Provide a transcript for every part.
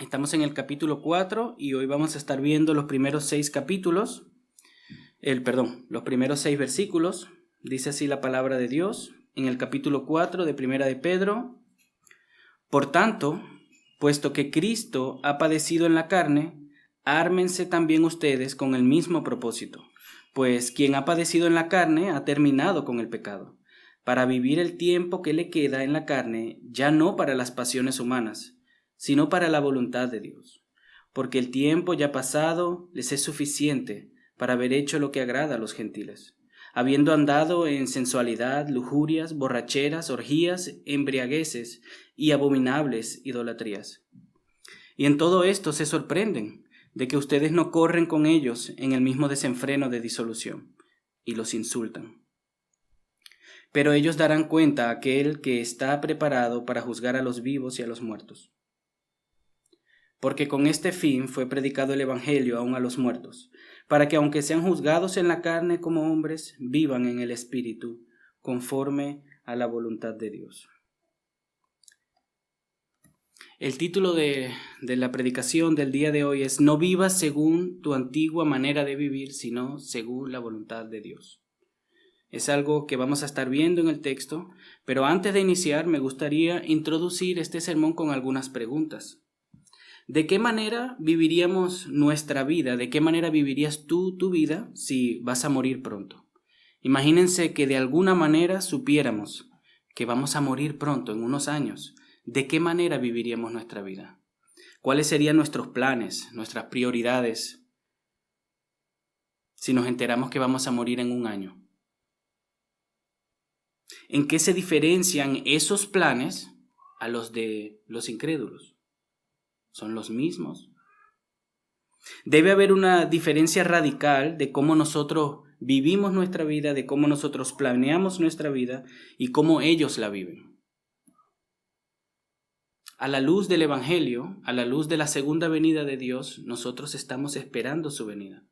Estamos en el capítulo 4 y hoy vamos a estar viendo los primeros 6 los primeros 6 versículos. Dice así la palabra de Dios en el capítulo 4 de Primera de Pedro. Por tanto, puesto que Cristo ha padecido en la carne, ármense también ustedes con el mismo propósito. Pues quien ha padecido en la carne ha terminado con el pecado, para vivir el tiempo que le queda en la carne, ya no para las pasiones humanas, sino para la voluntad de Dios. Porque el tiempo ya pasado les es suficiente para haber hecho lo que agrada a los gentiles, habiendo andado en sensualidad, lujurias, borracheras, orgías, embriagueces y abominables idolatrías. Y en todo esto se sorprenden de que ustedes no corren con ellos en el mismo desenfreno de disolución, y los insultan. Pero ellos darán cuenta a aquel que está preparado para juzgar a los vivos y a los muertos. Porque con este fin fue predicado el Evangelio aún a los muertos, para que aunque sean juzgados en la carne como hombres, vivan en el Espíritu, conforme a la voluntad de Dios. El título de la predicación del día de hoy es: No vivas según tu antigua manera de vivir, sino según la voluntad de Dios. Es algo que vamos a estar viendo en el texto, pero antes de iniciar me gustaría introducir este sermón con algunas preguntas. ¿De qué manera viviríamos nuestra vida? ¿De qué manera vivirías tú tu vida si vas a morir pronto? Imagínense que de alguna manera supiéramos que vamos a morir pronto, en unos años. ¿De qué manera viviríamos nuestra vida? ¿Cuáles serían nuestros planes, nuestras prioridades, si nos enteramos que vamos a morir en un año? ¿En qué se diferencian esos planes a los de los incrédulos? ¿Son los mismos? Debe haber una diferencia radical de cómo nosotros vivimos nuestra vida, de cómo nosotros planeamos nuestra vida y cómo ellos la viven. A la luz del Evangelio, a la luz de la segunda venida de Dios, nosotros estamos esperando su venida.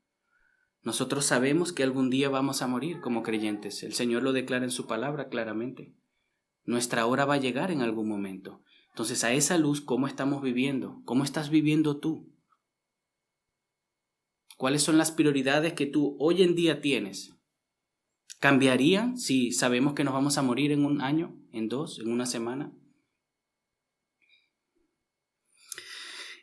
Nosotros sabemos que algún día vamos a morir como creyentes. El Señor lo declara en su palabra claramente. Nuestra hora va a llegar en algún momento. Entonces, a esa luz, ¿cómo estamos viviendo? ¿Cómo estás viviendo tú? ¿Cuáles son las prioridades que tú hoy en día tienes? ¿Cambiarían si sabemos que nos vamos a morir en un año, en 2, en una semana?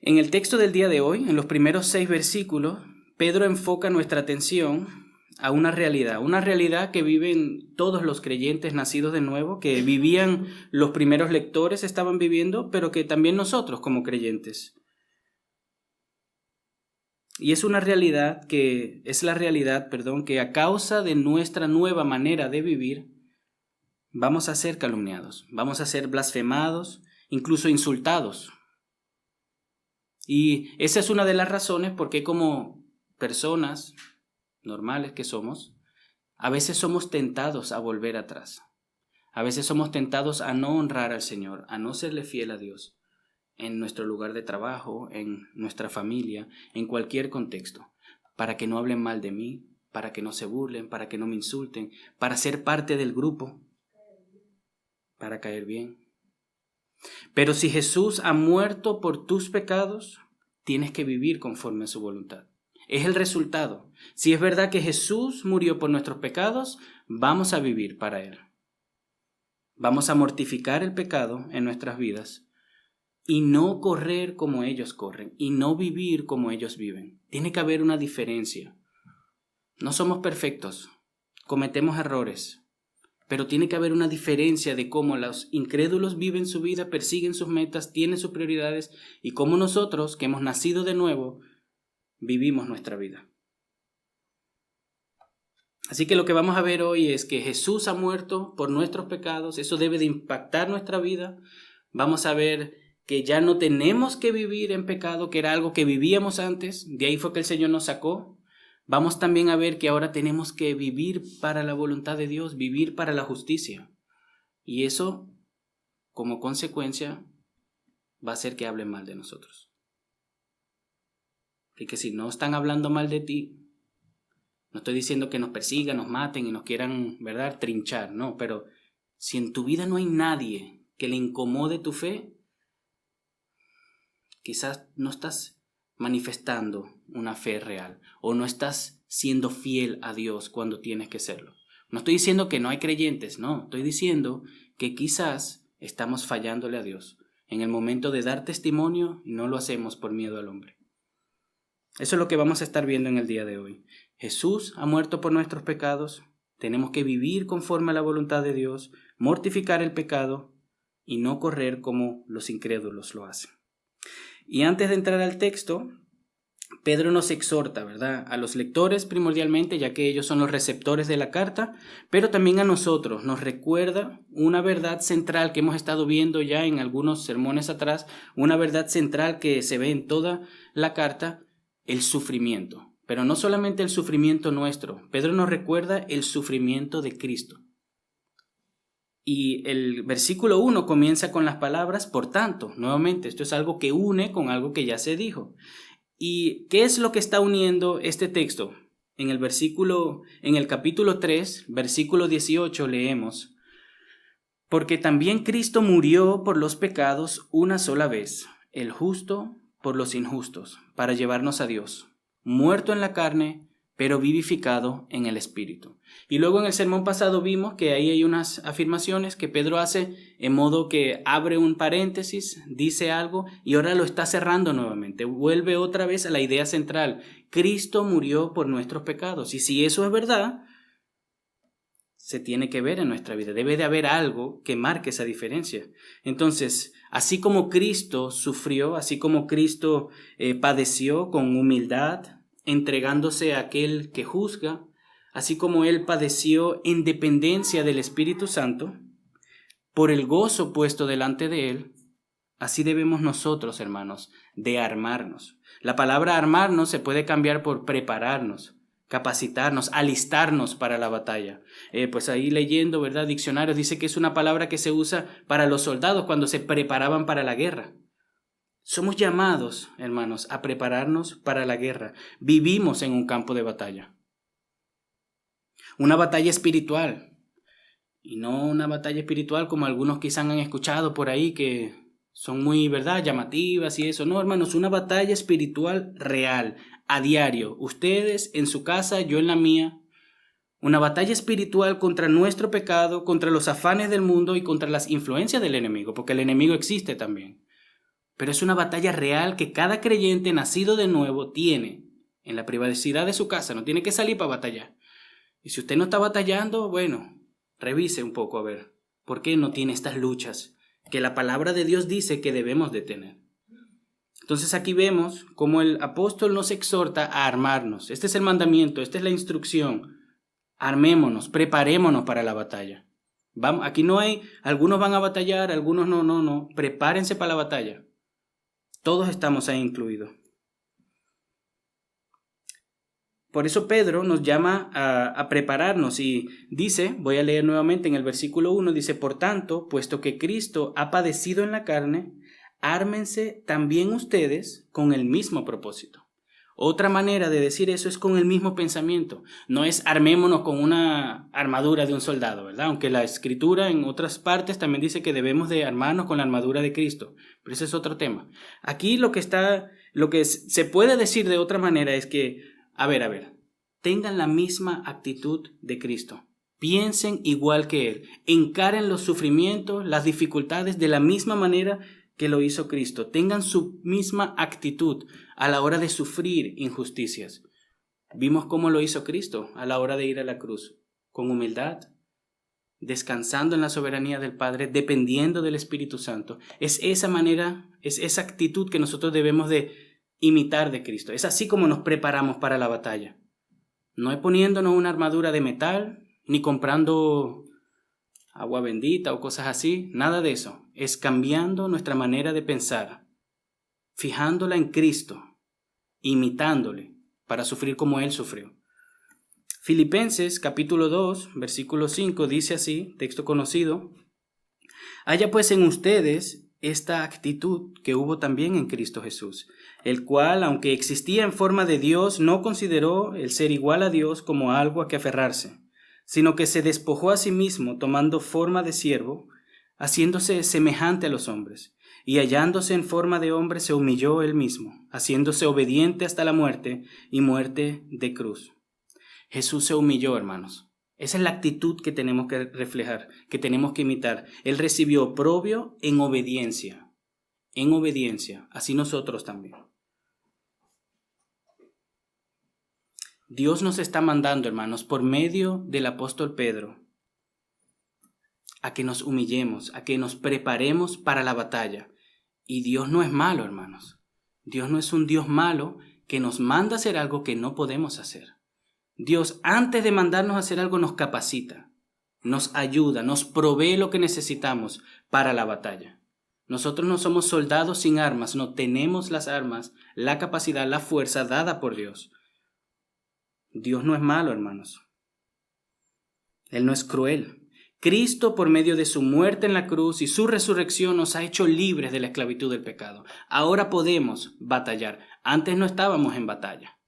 En el texto del día de hoy, en los primeros 6 versículos, Pedro enfoca nuestra atención a una realidad que viven todos los creyentes nacidos de nuevo, que vivían los primeros lectores, estaban viviendo, pero que también nosotros como creyentes. Y es una realidad que a causa de nuestra nueva manera de vivir, vamos a ser calumniados, vamos a ser blasfemados, incluso insultados. Y esa es una de las razones por qué como personas normales que somos, a veces somos tentados a volver atrás. A veces somos tentados a no honrar al Señor, a no serle fiel a Dios en nuestro lugar de trabajo, en nuestra familia, en cualquier contexto, para que no hablen mal de mí, para que no se burlen, para que no me insulten, para ser parte del grupo, para caer bien. Pero si Jesús ha muerto por tus pecados, tienes que vivir conforme a su voluntad. Es el resultado. Si es verdad que Jesús murió por nuestros pecados, vamos a vivir para Él. Vamos a mortificar el pecado en nuestras vidas y no correr como ellos corren y no vivir como ellos viven. Tiene que haber una diferencia. No somos perfectos, cometemos errores, pero tiene que haber una diferencia de cómo los incrédulos viven su vida, persiguen sus metas, tienen sus prioridades y cómo nosotros, que hemos nacido de nuevo, vivimos nuestra vida. Así que lo que vamos a ver hoy es que Jesús ha muerto por nuestros pecados, eso debe de impactar nuestra vida. Vamos a ver que ya no tenemos que vivir en pecado, que era algo que vivíamos antes, de ahí fue que el Señor nos sacó. Vamos también a ver que ahora tenemos que vivir para la voluntad de Dios, vivir para la justicia. Y eso, como consecuencia, va a hacer que hablen mal de nosotros. Y que si no están hablando mal de ti, no estoy diciendo que nos persigan, nos maten y nos quieran, ¿verdad?, trinchar, no, pero si en tu vida no hay nadie que le incomode tu fe, quizás no estás manifestando una fe real o no estás siendo fiel a Dios cuando tienes que serlo. No estoy diciendo que no hay creyentes, no, estoy diciendo que quizás estamos fallándole a Dios en el momento de dar testimonio y no lo hacemos por miedo al hombre. Eso es lo que vamos a estar viendo en el día de hoy. Jesús ha muerto por nuestros pecados, tenemos que vivir conforme a la voluntad de Dios, mortificar el pecado y no correr como los incrédulos lo hacen. Y antes de entrar al texto, Pedro nos exhorta, ¿verdad?, a los lectores primordialmente, ya que ellos son los receptores de la carta, pero también a nosotros nos recuerda una verdad central que hemos estado viendo ya en algunos sermones atrás, una verdad central que se ve en toda la carta, el sufrimiento. Pero no solamente el sufrimiento nuestro, Pedro nos recuerda el sufrimiento de Cristo. Y el versículo 1 comienza con las palabras, por tanto, nuevamente, esto es algo que une con algo que ya se dijo. ¿Y qué es lo que está uniendo este texto? En el capítulo 3, versículo 18 leemos, porque también Cristo murió por los pecados una sola vez, el justo por los injustos, para llevarnos a Dios, muerto en la carne, pero vivificado en el Espíritu. Y luego en el sermón pasado vimos que ahí hay unas afirmaciones que Pedro hace en modo que abre un paréntesis, dice algo y ahora lo está cerrando nuevamente. Vuelve otra vez a la idea central. Cristo murió por nuestros pecados. Y si eso es verdad, se tiene que ver en nuestra vida. Debe de haber algo que marque esa diferencia. Entonces, así como Cristo sufrió, así como Cristo padeció con humildad, entregándose a aquel que juzga, así como Él padeció en dependencia del Espíritu Santo, por el gozo puesto delante de Él, así debemos nosotros, hermanos, de armarnos. La palabra armarnos se puede cambiar por prepararnos, capacitarnos, alistarnos para la batalla. Pues ahí leyendo, ¿verdad?, diccionarios dice que es una palabra que se usa para los soldados cuando se preparaban para la guerra. Somos llamados, hermanos, a prepararnos para la guerra. Vivimos en un campo de batalla. Una batalla espiritual. Y no una batalla espiritual como algunos quizás han escuchado por ahí que son muy, ¿verdad?, llamativas y eso. No, hermanos, una batalla espiritual real, a diario. Ustedes en su casa, yo en la mía. Una batalla espiritual contra nuestro pecado, contra los afanes del mundo y contra las influencias del enemigo, porque el enemigo existe también. Pero es una batalla real que cada creyente nacido de nuevo tiene en la privacidad de su casa. No tiene que salir para batallar. Y si usted no está batallando, bueno, revise un poco a ver por qué no tiene estas luchas que la palabra de Dios dice que debemos de tener. Entonces aquí vemos cómo el apóstol nos exhorta a armarnos. Este es el mandamiento, esta es la instrucción. Armémonos, preparémonos para la batalla. Vamos, aquí no hay, algunos van a batallar, algunos no. Prepárense para la batalla. Todos estamos ahí incluidos. Por eso Pedro nos llama a prepararnos y dice, voy a leer nuevamente en el versículo 1, dice, por tanto, puesto que Cristo ha padecido en la carne, ármense también ustedes con el mismo propósito. Otra manera de decir eso es con el mismo pensamiento. No es armémonos con una armadura de un soldado, ¿verdad? Aunque la Escritura en otras partes también dice que debemos de armarnos con la armadura de Cristo. Pero ese es otro tema. Aquí lo que se puede decir de otra manera es que, a ver, tengan la misma actitud de Cristo. Piensen igual que Él. Encaren los sufrimientos, las dificultades de la misma manera que lo hizo Cristo. Tengan su misma actitud a la hora de sufrir injusticias. Vimos cómo lo hizo Cristo a la hora de ir a la cruz, con humildad, descansando en la soberanía del Padre, dependiendo del Espíritu Santo. Es esa manera, es esa actitud que nosotros debemos de imitar de Cristo. Es así como nos preparamos para la batalla. No es poniéndonos una armadura de metal, ni comprando agua bendita o cosas así, nada de eso. Es cambiando nuestra manera de pensar, fijándola en Cristo, imitándole para sufrir como Él sufrió. Filipenses capítulo 2, versículo 5 dice así, texto conocido, haya pues en ustedes esta actitud que hubo también en Cristo Jesús, el cual, aunque existía en forma de Dios, no consideró el ser igual a Dios como algo a que aferrarse, sino que se despojó a sí mismo tomando forma de siervo, haciéndose semejante a los hombres, y hallándose en forma de hombre se humilló él mismo, haciéndose obediente hasta la muerte y muerte de cruz. Jesús se humilló, hermanos. Esa es la actitud que tenemos que reflejar, que tenemos que imitar. Él recibió oprobio en obediencia, así nosotros también. Dios nos está mandando, hermanos, por medio del apóstol Pedro, a que nos humillemos, a que nos preparemos para la batalla. Y Dios no es malo, hermanos. Dios no es un Dios malo que nos manda a hacer algo que no podemos hacer. Dios, antes de mandarnos a hacer algo, nos capacita, nos ayuda, nos provee lo que necesitamos para la batalla. Nosotros no somos soldados sin armas, no tenemos las armas, la capacidad, la fuerza dada por Dios. Dios no es malo, hermanos. Él no es cruel. Cristo, por medio de su muerte en la cruz y su resurrección, nos ha hecho libres de la esclavitud del pecado. Ahora podemos batallar. Antes no estábamos en batalla.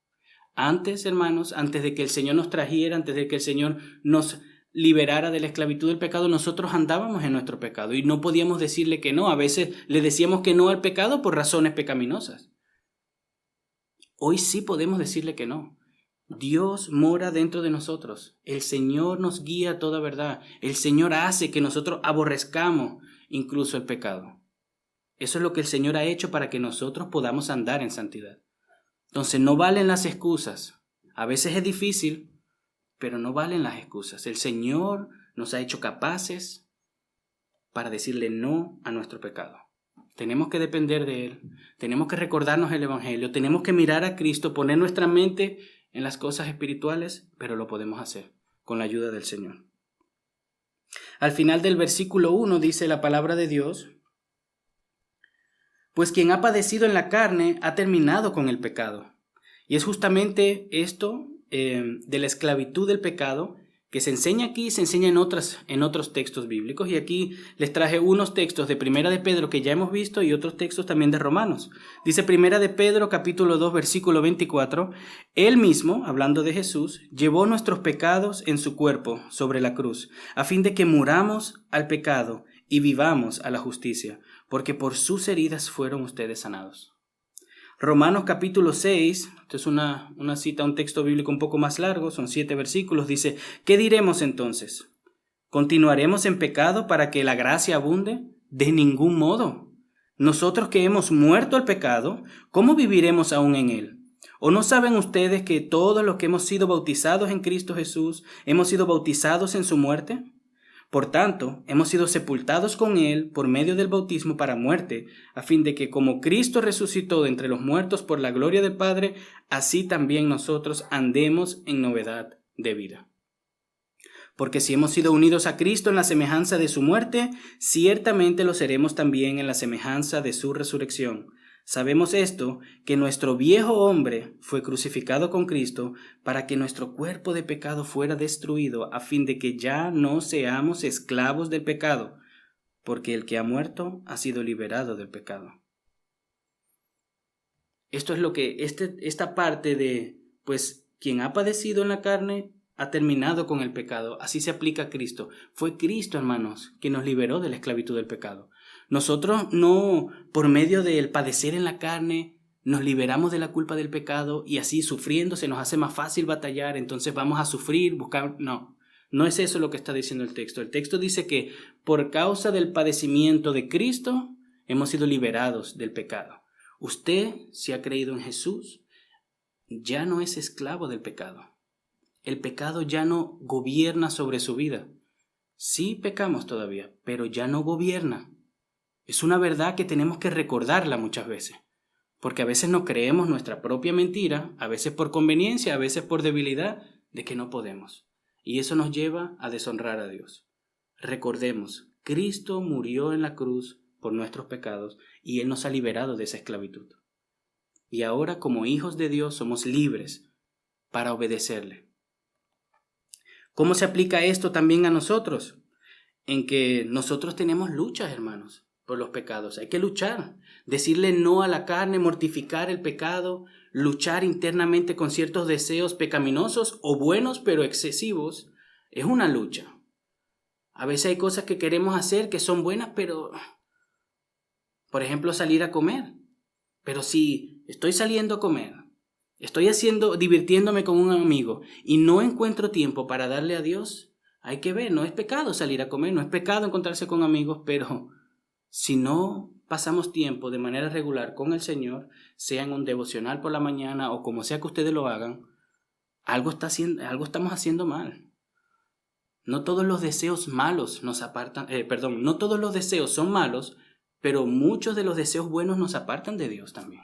Antes, hermanos, antes de que el Señor nos trajera, antes de que el Señor nos liberara de la esclavitud del pecado, nosotros andábamos en nuestro pecado y no podíamos decirle que no. A veces le decíamos que no al pecado por razones pecaminosas. Hoy sí podemos decirle que no. Dios mora dentro de nosotros. El Señor nos guía a toda verdad. El Señor hace que nosotros aborrezcamos incluso el pecado. Eso es lo que el Señor ha hecho para que nosotros podamos andar en santidad. Entonces no valen las excusas. A veces es difícil, pero no valen las excusas. El Señor nos ha hecho capaces para decirle no a nuestro pecado. Tenemos que depender de Él. Tenemos que recordarnos el Evangelio. Tenemos que mirar a Cristo, poner nuestra mente en las cosas espirituales, pero lo podemos hacer con la ayuda del Señor. Al final del versículo 1 dice la palabra de Dios: pues quien ha padecido en la carne ha terminado con el pecado. Y es justamente esto de la esclavitud del pecado que se enseña aquí y se enseña en otros textos bíblicos. Y aquí les traje unos textos de Primera de Pedro que ya hemos visto y otros textos también de Romanos. Dice Primera de Pedro capítulo 2 versículo 24: Él mismo, hablando de Jesús, llevó nuestros pecados en su cuerpo sobre la cruz, a fin de que muramos al pecado y vivamos a la justicia, porque por sus heridas fueron ustedes sanados. Romanos capítulo 6, esto es una cita, un texto bíblico un poco más largo, son 7 versículos, dice: ¿qué diremos entonces? ¿Continuaremos en pecado para que la gracia abunde? De ningún modo. Nosotros que hemos muerto al pecado, ¿cómo viviremos aún en él? ¿O no saben ustedes que todos los que hemos sido bautizados en Cristo Jesús, hemos sido bautizados en su muerte? Por tanto, hemos sido sepultados con Él por medio del bautismo para muerte, a fin de que como Cristo resucitó de entre los muertos por la gloria del Padre, así también nosotros andemos en novedad de vida. Porque si hemos sido unidos a Cristo en la semejanza de su muerte, ciertamente lo seremos también en la semejanza de su resurrección. Sabemos esto, que nuestro viejo hombre fue crucificado con Cristo para que nuestro cuerpo de pecado fuera destruido, a fin de que ya no seamos esclavos del pecado, porque el que ha muerto ha sido liberado del pecado. Esto es lo que esta parte de, pues, quien ha padecido en la carne ha terminado con el pecado. Así se aplica a Cristo. Fue Cristo, hermanos, quien nos liberó de la esclavitud del pecado. Nosotros no, por medio del padecer en la carne, nos liberamos de la culpa del pecado y así sufriendo se nos hace más fácil batallar, entonces vamos a sufrir, buscar. No es eso lo que está diciendo el texto. El texto dice que por causa del padecimiento de Cristo hemos sido liberados del pecado. Usted, si ha creído en Jesús, ya no es esclavo del pecado. El pecado ya no gobierna sobre su vida. Sí pecamos todavía, pero ya no gobierna. Es una verdad que tenemos que recordarla muchas veces, porque a veces no creemos nuestra propia mentira, a veces por conveniencia, a veces por debilidad, de que no podemos. Y eso nos lleva a deshonrar a Dios. Recordemos, Cristo murió en la cruz por nuestros pecados y Él nos ha liberado de esa esclavitud. Y ahora, como hijos de Dios, somos libres para obedecerle. ¿Cómo se aplica esto también a nosotros? En que nosotros tenemos luchas, hermanos, por los pecados. Hay que luchar, decirle no a la carne, mortificar el pecado, luchar internamente con ciertos deseos pecaminosos o buenos pero excesivos. Es una lucha. A veces hay cosas que queremos hacer que son buenas, pero Por ejemplo, salir a comer. Pero si estoy saliendo a comer, estoy divirtiéndome con un amigo y no encuentro tiempo para darle a Dios, hay que ver, no es pecado salir a comer, no es pecado encontrarse con amigos, pero si no pasamos tiempo de manera regular con el Señor, sea en un devocional por la mañana o como sea que ustedes lo hagan, algo estamos haciendo mal. No todos los deseos malos nos apartan, no todos los deseos son malos, pero muchos de los deseos buenos nos apartan de Dios también.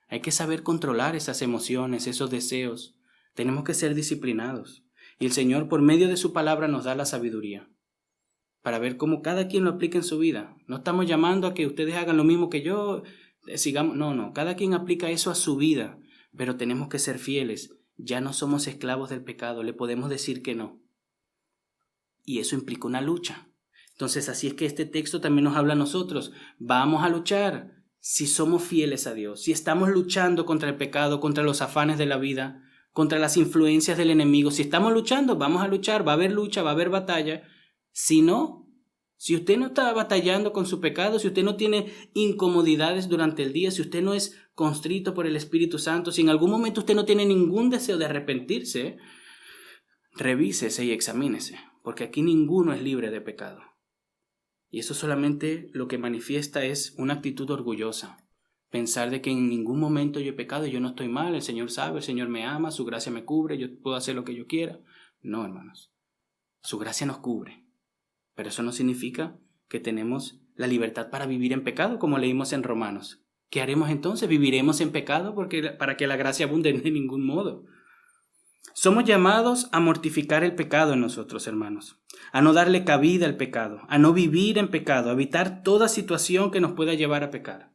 Hay que saber controlar esas emociones, esos deseos. Tenemos que ser disciplinados. Y el Señor, por medio de su palabra, nos da la sabiduría para ver cómo cada quien lo aplica en su vida. No estamos llamando a que ustedes hagan lo mismo que yo, no, cada quien aplica eso a su vida, pero tenemos que ser fieles. Ya no somos esclavos del pecado, le podemos decir que no. Y eso implica una lucha. Entonces, así es que este texto también nos habla a nosotros. Vamos a luchar si somos fieles a Dios, si estamos luchando contra el pecado, contra los afanes de la vida, contra las influencias del enemigo. Si estamos luchando, vamos a luchar, va a haber lucha, va a haber batalla. Si no, si usted no está batallando con su pecado, si usted no tiene incomodidades durante el día, si usted no es constrito por el Espíritu Santo, si en algún momento usted no tiene ningún deseo de arrepentirse, revísese y examínese, porque aquí ninguno es libre de pecado. Y eso solamente lo que manifiesta es una actitud orgullosa. Pensar de que en ningún momento yo he pecado, yo no estoy mal, el Señor sabe, el Señor me ama, su gracia me cubre, yo puedo hacer lo que yo quiera. No, hermanos. Su gracia nos cubre. Pero eso no significa que tenemos la libertad para vivir en pecado, como leímos en Romanos. ¿Qué haremos entonces? ¿Viviremos en pecado para que la gracia abunde? De ningún modo. Somos llamados a mortificar el pecado en nosotros, hermanos, a no darle cabida al pecado, a no vivir en pecado, a evitar toda situación que nos pueda llevar a pecar.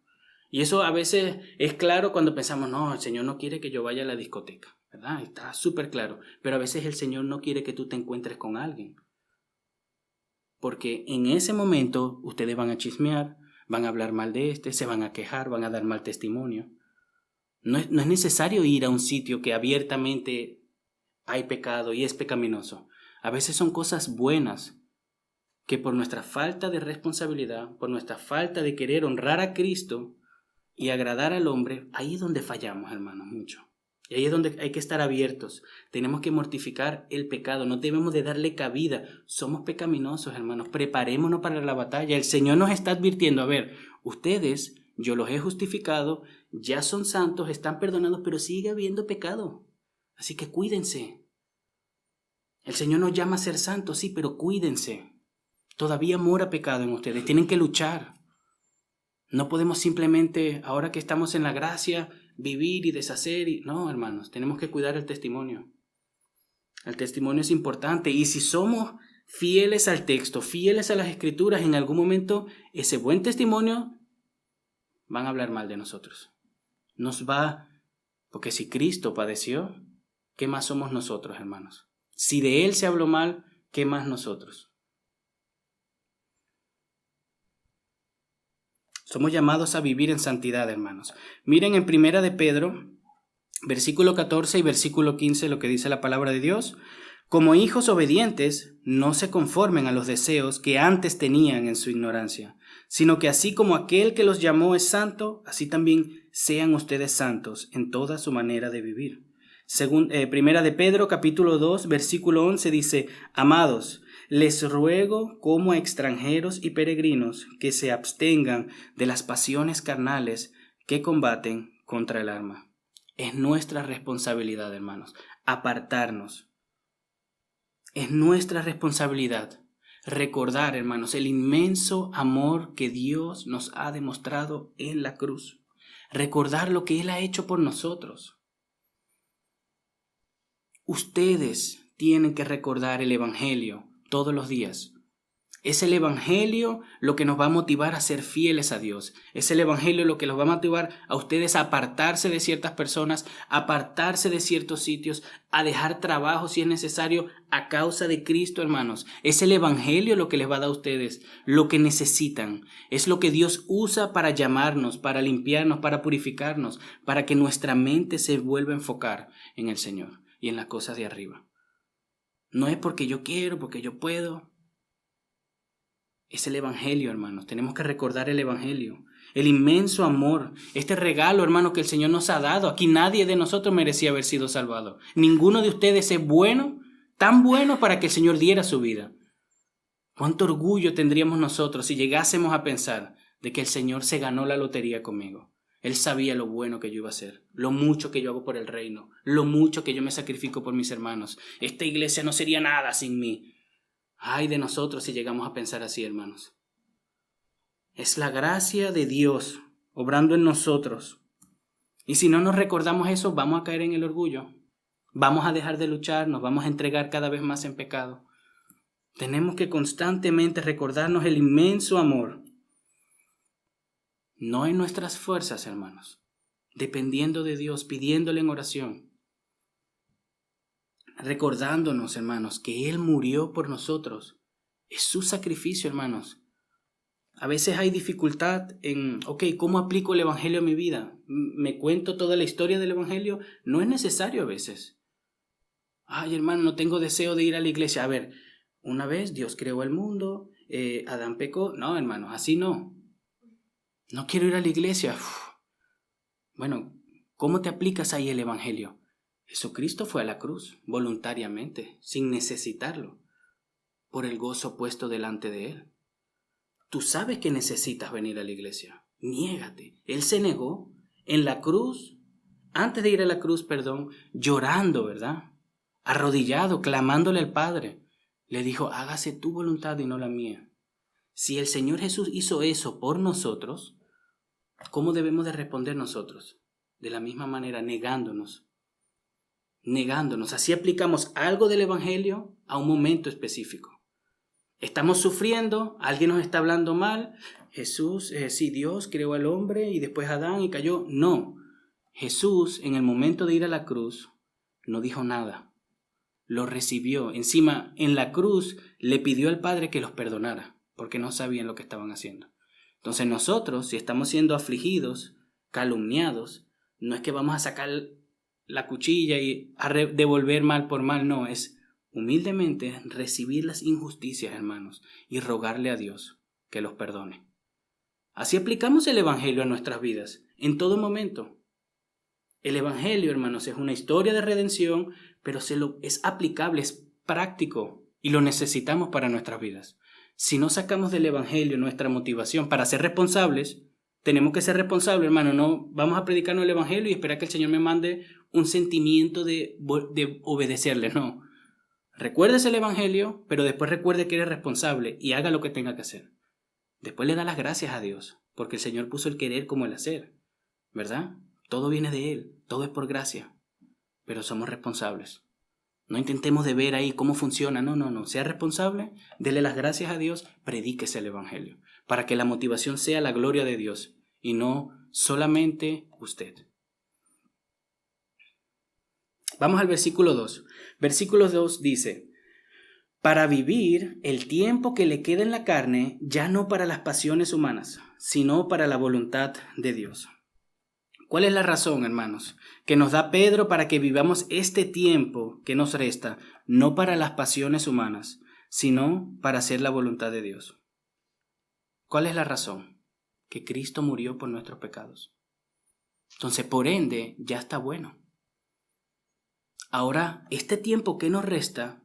Y eso a veces es claro cuando pensamos, no, el Señor no quiere que yo vaya a la discoteca, ¿verdad? Está súper claro. Pero a veces el Señor no quiere que tú te encuentres con alguien. Porque en ese momento ustedes van a chismear, van a hablar mal de se van a quejar, van a dar mal testimonio. No es necesario ir a un sitio que abiertamente hay pecado y es pecaminoso. A veces son cosas buenas que por nuestra falta de responsabilidad, por nuestra falta de querer honrar a Cristo y agradar al hombre, ahí es donde fallamos, hermanos, mucho. Y ahí es donde hay que estar abiertos. Tenemos que mortificar el pecado, no debemos de darle cabida. Somos pecaminosos, hermanos, preparémonos para la batalla. El Señor nos está advirtiendo, a ver, ustedes, yo los he justificado, ya son santos, están perdonados, pero sigue habiendo pecado. Así que cuídense. El Señor nos llama a ser santos, sí, pero cuídense. Todavía mora pecado en ustedes, tienen que luchar. No podemos simplemente, ahora que estamos en la gracia, vivir y deshacer. No, hermanos, tenemos que cuidar el testimonio. El testimonio es importante y si somos fieles al texto, fieles a las Escrituras, en algún momento ese buen testimonio van a hablar mal de nosotros. Porque si Cristo padeció, ¿qué más somos nosotros, hermanos? Si de Él se habló mal, ¿qué más nosotros? Somos llamados a vivir en santidad, hermanos. Miren en 1 de Pedro, versículo 14 y versículo 15, lo que dice la palabra de Dios. Como hijos obedientes, no se conformen a los deseos que antes tenían en su ignorancia, sino que así como aquel que los llamó es santo, así también sean ustedes santos en toda su manera de vivir. Según 1 de Pedro, capítulo 2, versículo 11 dice, amados, les ruego como a extranjeros y peregrinos que se abstengan de las pasiones carnales que combaten contra el alma. Es nuestra responsabilidad, hermanos, apartarnos. Es nuestra responsabilidad recordar, hermanos, el inmenso amor que Dios nos ha demostrado en la cruz. Recordar lo que Él ha hecho por nosotros. Ustedes tienen que recordar el Evangelio todos los días. Es el Evangelio lo que nos va a motivar a ser fieles a Dios. Es el Evangelio lo que los va a motivar a ustedes a apartarse de ciertas personas, a apartarse de ciertos sitios, a dejar trabajo si es necesario a causa de Cristo, hermanos. Es el Evangelio lo que les va a dar a ustedes lo que necesitan. Es lo que Dios usa para llamarnos, para limpiarnos, para purificarnos, para que nuestra mente se vuelva a enfocar en el Señor y en las cosas de arriba. No es porque yo quiero, porque yo puedo. Es el Evangelio, hermanos. Tenemos que recordar el Evangelio. el inmenso amor, este regalo, hermano, que el Señor nos ha dado. Aquí nadie de nosotros merecía haber sido salvado. Ninguno de ustedes es bueno, tan bueno para que el Señor diera su vida. ¿Cuánto orgullo tendríamos nosotros si llegásemos a pensar de que el Señor se ganó la lotería conmigo? Él sabía lo bueno que yo iba a hacer, lo mucho que yo hago por el reino, lo mucho que yo me sacrifico por mis hermanos. Esta iglesia no sería nada sin mí. Ay de nosotros si llegamos a pensar así, hermanos. Es la gracia de Dios obrando en nosotros. Y si no nos recordamos eso, vamos a caer en el orgullo. Vamos a dejar de luchar, nos vamos a entregar cada vez más en pecado. Tenemos que constantemente recordarnos el inmenso amor. No en nuestras fuerzas, hermanos, dependiendo de Dios, pidiéndole en oración. Recordándonos, hermanos, que Él murió por nosotros. Es su sacrificio, hermanos. A veces hay dificultad en, ¿cómo aplico el Evangelio a mi vida? ¿Me cuento toda la historia del Evangelio? No es necesario a veces. Ay, hermano, no tengo deseo de ir a la iglesia. A ver, una vez Dios creó el mundo, Adán pecó. No, hermanos, así no. No quiero ir a la iglesia. Bueno, ¿cómo te aplicas ahí el Evangelio? Jesucristo fue a la cruz voluntariamente, sin necesitarlo, por el gozo puesto delante de Él. Tú sabes que necesitas venir a la iglesia. Niégate. Él se negó en la cruz, antes de ir a la cruz, llorando, ¿verdad? Arrodillado, clamándole al Padre. Le dijo, hágase tu voluntad y no la mía. Si el Señor Jesús hizo eso por nosotros, ¿cómo debemos de responder nosotros? De la misma manera, negándonos. Así aplicamos algo del Evangelio a un momento específico. Estamos sufriendo, alguien nos está hablando mal. Jesús, sí, Dios creó al hombre y después Adán y cayó. No, Jesús en el momento de ir a la cruz no dijo nada. Lo recibió. Encima, en la cruz le pidió al Padre que los perdonara, porque no sabían lo que estaban haciendo. Entonces nosotros, si estamos siendo afligidos, calumniados, no es que vamos a sacar la cuchilla y a devolver mal por mal, no, es humildemente recibir las injusticias, hermanos, y rogarle a Dios que los perdone. Así aplicamos el Evangelio a nuestras vidas, en todo momento. El Evangelio, hermanos, es una historia de redención, pero es aplicable, es práctico y lo necesitamos para nuestras vidas. Si no sacamos del Evangelio nuestra motivación para ser responsables, tenemos que ser responsables, hermano. No vamos a predicarnos el Evangelio y esperar que el Señor me mande un sentimiento de obedecerle, no. Recuérdese el Evangelio, pero después recuerde que eres responsable y haga lo que tenga que hacer. Después le da las gracias a Dios, porque el Señor puso el querer como el hacer, ¿verdad? Todo viene de Él, todo es por gracia, pero somos responsables. No intentemos de ver ahí cómo funciona, no. Sea responsable, dele las gracias a Dios, predíquese el Evangelio, para que la motivación sea la gloria de Dios y no solamente usted. Vamos al versículo 2. Versículo 2 dice, para vivir el tiempo que le queda en la carne, ya no para las pasiones humanas, sino para la voluntad de Dios. ¿Cuál es la razón, hermanos, que nos da Pedro para que vivamos este tiempo que nos resta, no para las pasiones humanas, sino para hacer la voluntad de Dios? ¿Cuál es la razón? Que Cristo murió por nuestros pecados. Entonces, por ende, ya está bueno. Ahora, este tiempo que nos resta,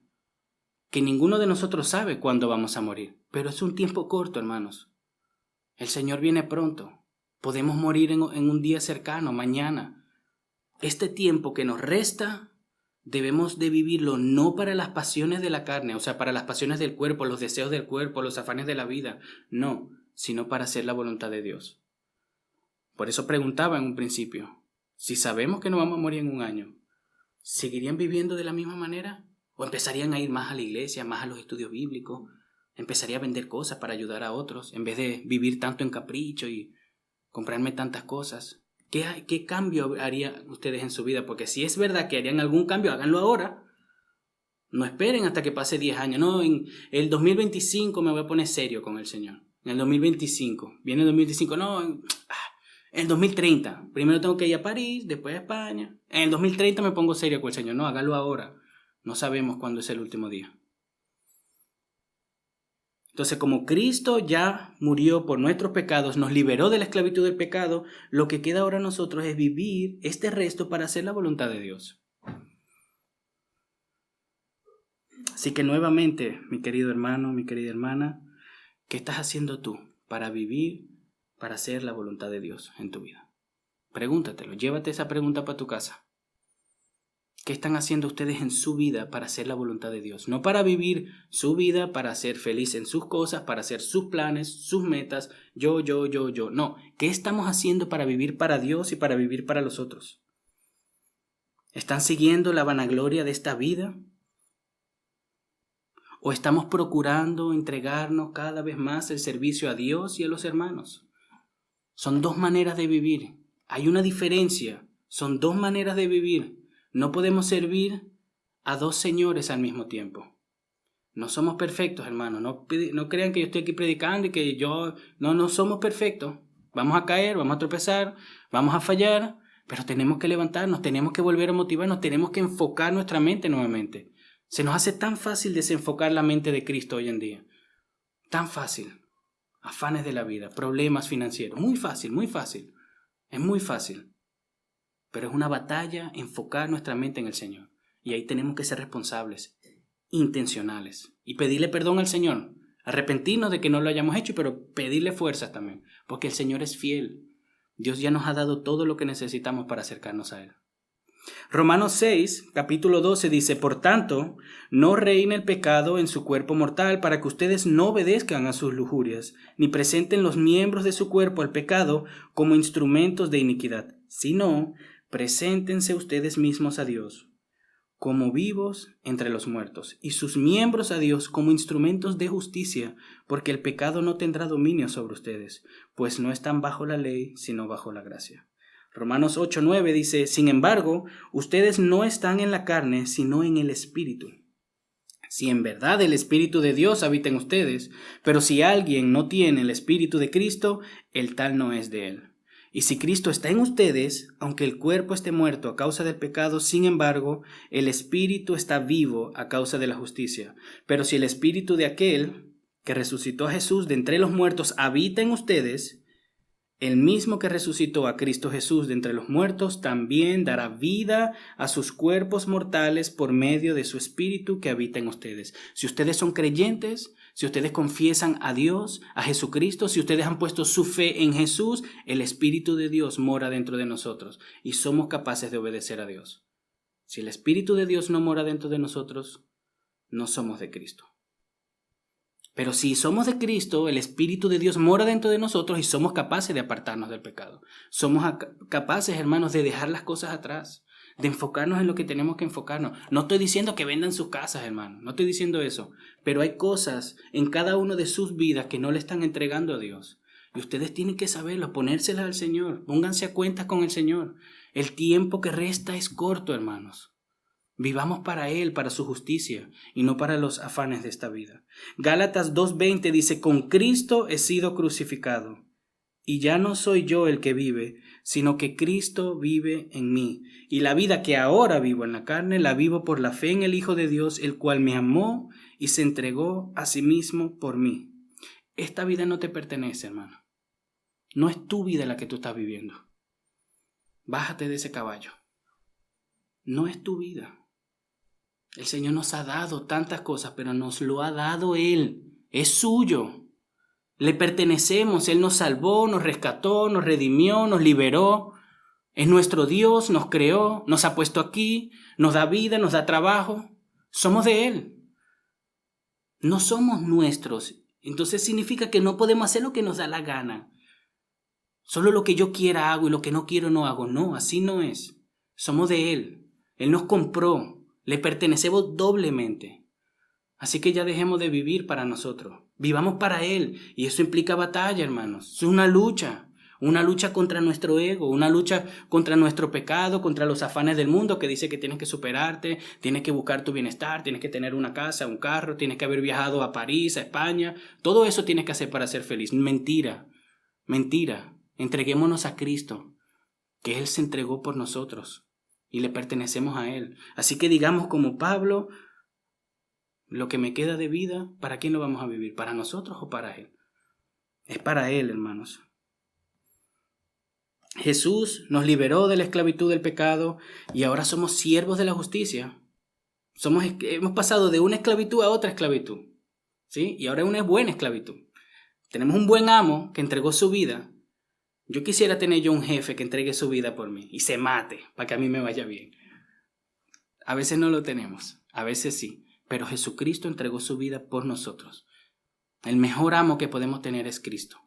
que ninguno de nosotros sabe cuándo vamos a morir, pero es un tiempo corto, hermanos. El Señor viene pronto. Podemos morir en un día cercano, mañana. Este tiempo que nos resta, debemos de vivirlo no para las pasiones de la carne, o sea, para las pasiones del cuerpo, los deseos del cuerpo, los afanes de la vida. No, sino para hacer la voluntad de Dios. Por eso preguntaba en un principio, si sabemos que no vamos a morir en un año, ¿seguirían viviendo de la misma manera? ¿O empezarían a ir más a la iglesia, más a los estudios bíblicos? ¿Empezaría a vender cosas para ayudar a otros en vez de vivir tanto en capricho y comprarme tantas cosas? ¿Qué cambio harían ustedes en su vida? Porque si es verdad que harían algún cambio, háganlo ahora. No esperen hasta que pase 10 años. No, en el 2025 me voy a poner serio con el Señor. En el 2025. Viene el 2025. No, en el 2030. Primero tengo que ir a París, después a España. En el 2030 me pongo serio con el Señor. No, hágalo ahora. No sabemos cuándo es el último día. Entonces, como Cristo ya murió por nuestros pecados, nos liberó de la esclavitud del pecado, lo que queda ahora a nosotros es vivir este resto para hacer la voluntad de Dios. Así que nuevamente, mi querido hermano, mi querida hermana, ¿qué estás haciendo tú para vivir, para hacer la voluntad de Dios en tu vida? Pregúntatelo, llévate esa pregunta para tu casa. ¿Qué están haciendo ustedes en su vida para hacer la voluntad de Dios? No para vivir su vida, para ser feliz en sus cosas, para hacer sus planes, sus metas, yo. No, ¿qué estamos haciendo para vivir para Dios y para vivir para los otros? ¿Están siguiendo la vanagloria de esta vida? ¿O estamos procurando entregarnos cada vez más el servicio a Dios y a los hermanos? Son dos maneras de vivir. Hay una diferencia. Son dos maneras de vivir. No podemos servir a dos señores al mismo tiempo. No somos perfectos, hermanos. No crean que yo estoy aquí predicando y que yo... No somos perfectos. Vamos a caer, vamos a tropezar, vamos a fallar, pero tenemos que levantarnos, tenemos que volver a motivarnos, tenemos que enfocar nuestra mente nuevamente. Se nos hace tan fácil desenfocar la mente de Cristo hoy en día. Tan fácil. Afanes de la vida, problemas financieros. Muy fácil, muy fácil. Es muy fácil. Pero es una batalla enfocar nuestra mente en el Señor. Y ahí tenemos que ser responsables, intencionales. Y pedirle perdón al Señor. Arrepentirnos de que no lo hayamos hecho, pero pedirle fuerzas también. Porque el Señor es fiel. Dios ya nos ha dado todo lo que necesitamos para acercarnos a Él. Romanos 6, capítulo 12 dice: por tanto, no reine el pecado en su cuerpo mortal, para que ustedes no obedezcan a sus lujurias, ni presenten los miembros de su cuerpo al pecado como instrumentos de iniquidad, sino preséntense ustedes mismos a Dios como vivos entre los muertos, y sus miembros a Dios como instrumentos de justicia, porque el pecado no tendrá dominio sobre ustedes, pues no están bajo la ley, sino bajo la gracia. Romanos 8:9 dice: sin embargo, ustedes no están en la carne, sino en el Espíritu. Si en verdad el Espíritu de Dios habita en ustedes, pero si alguien no tiene el Espíritu de Cristo, el tal no es de él. Y si Cristo está en ustedes, aunque el cuerpo esté muerto a causa del pecado, sin embargo, el Espíritu está vivo a causa de la justicia. Pero si el Espíritu de aquel que resucitó a Jesús de entre los muertos habita en ustedes, el mismo que resucitó a Cristo Jesús de entre los muertos también dará vida a sus cuerpos mortales por medio de su Espíritu que habita en ustedes. Si ustedes son creyentes, si ustedes confiesan a Dios, a Jesucristo, si ustedes han puesto su fe en Jesús, el Espíritu de Dios mora dentro de nosotros y somos capaces de obedecer a Dios. Si el Espíritu de Dios no mora dentro de nosotros, no somos de Cristo. Pero si somos de Cristo, el Espíritu de Dios mora dentro de nosotros y somos capaces de apartarnos del pecado. Somos capaces, hermanos, de dejar las cosas atrás, de enfocarnos en lo que tenemos que enfocarnos. No estoy diciendo que vendan sus casas, hermano, no estoy diciendo eso. Pero hay cosas en cada uno de sus vidas que no le están entregando a Dios. Y ustedes tienen que saberlo, ponérselas al Señor. Pónganse a cuentas con el Señor. El tiempo que resta es corto, hermanos. Vivamos para Él, para su justicia, y no para los afanes de esta vida. Gálatas 2:20 dice: con Cristo he sido crucificado, y ya no soy yo el que vive, sino que Cristo vive en mí. Y la vida que ahora vivo en la carne, la vivo por la fe en el Hijo de Dios, el cual me amó y se entregó a sí mismo por mí. Esta vida no te pertenece, hermano. No es tu vida la que tú estás viviendo. Bájate de ese caballo. No es tu vida. El Señor nos ha dado tantas cosas, pero nos lo ha dado Él. Es suyo. Le pertenecemos. Él nos salvó, nos rescató, nos redimió, nos liberó. Es nuestro Dios, nos creó, nos ha puesto aquí, nos da vida, nos da trabajo. Somos de Él. No somos nuestros. Entonces significa que no podemos hacer lo que nos da la gana. Solo lo que yo quiera hago y lo que no quiero no hago. No, así no es. Somos de Él. Él nos compró. Le pertenecemos doblemente. Así que ya dejemos de vivir para nosotros. Vivamos para Él. Y eso implica batalla, hermanos. Es una lucha. Una lucha contra nuestro ego. Una lucha contra nuestro pecado, contra los afanes del mundo que dice que tienes que superarte, tienes que buscar tu bienestar, tienes que tener una casa, un carro, tienes que haber viajado a París, a España. Todo eso tienes que hacer para ser feliz. Mentira. Mentira. Entreguémonos a Cristo, que Él se entregó por nosotros. Y le pertenecemos a Él. Así que digamos como Pablo: Lo que me queda de vida, ¿para quién lo vamos a vivir? ¿Para nosotros o para Él? Es para Él, hermanos. Jesús nos liberó de la esclavitud del pecado y ahora somos siervos de la justicia. Hemos pasado de una esclavitud a otra esclavitud, ¿sí? Y ahora es una buena esclavitud. Tenemos un buen amo que entregó su vida. Yo quisiera tener yo un jefe que entregue su vida por mí y se mate para que a mí me vaya bien. A veces no lo tenemos, a veces sí, pero Jesucristo entregó su vida por nosotros. El mejor amo que podemos tener es Cristo.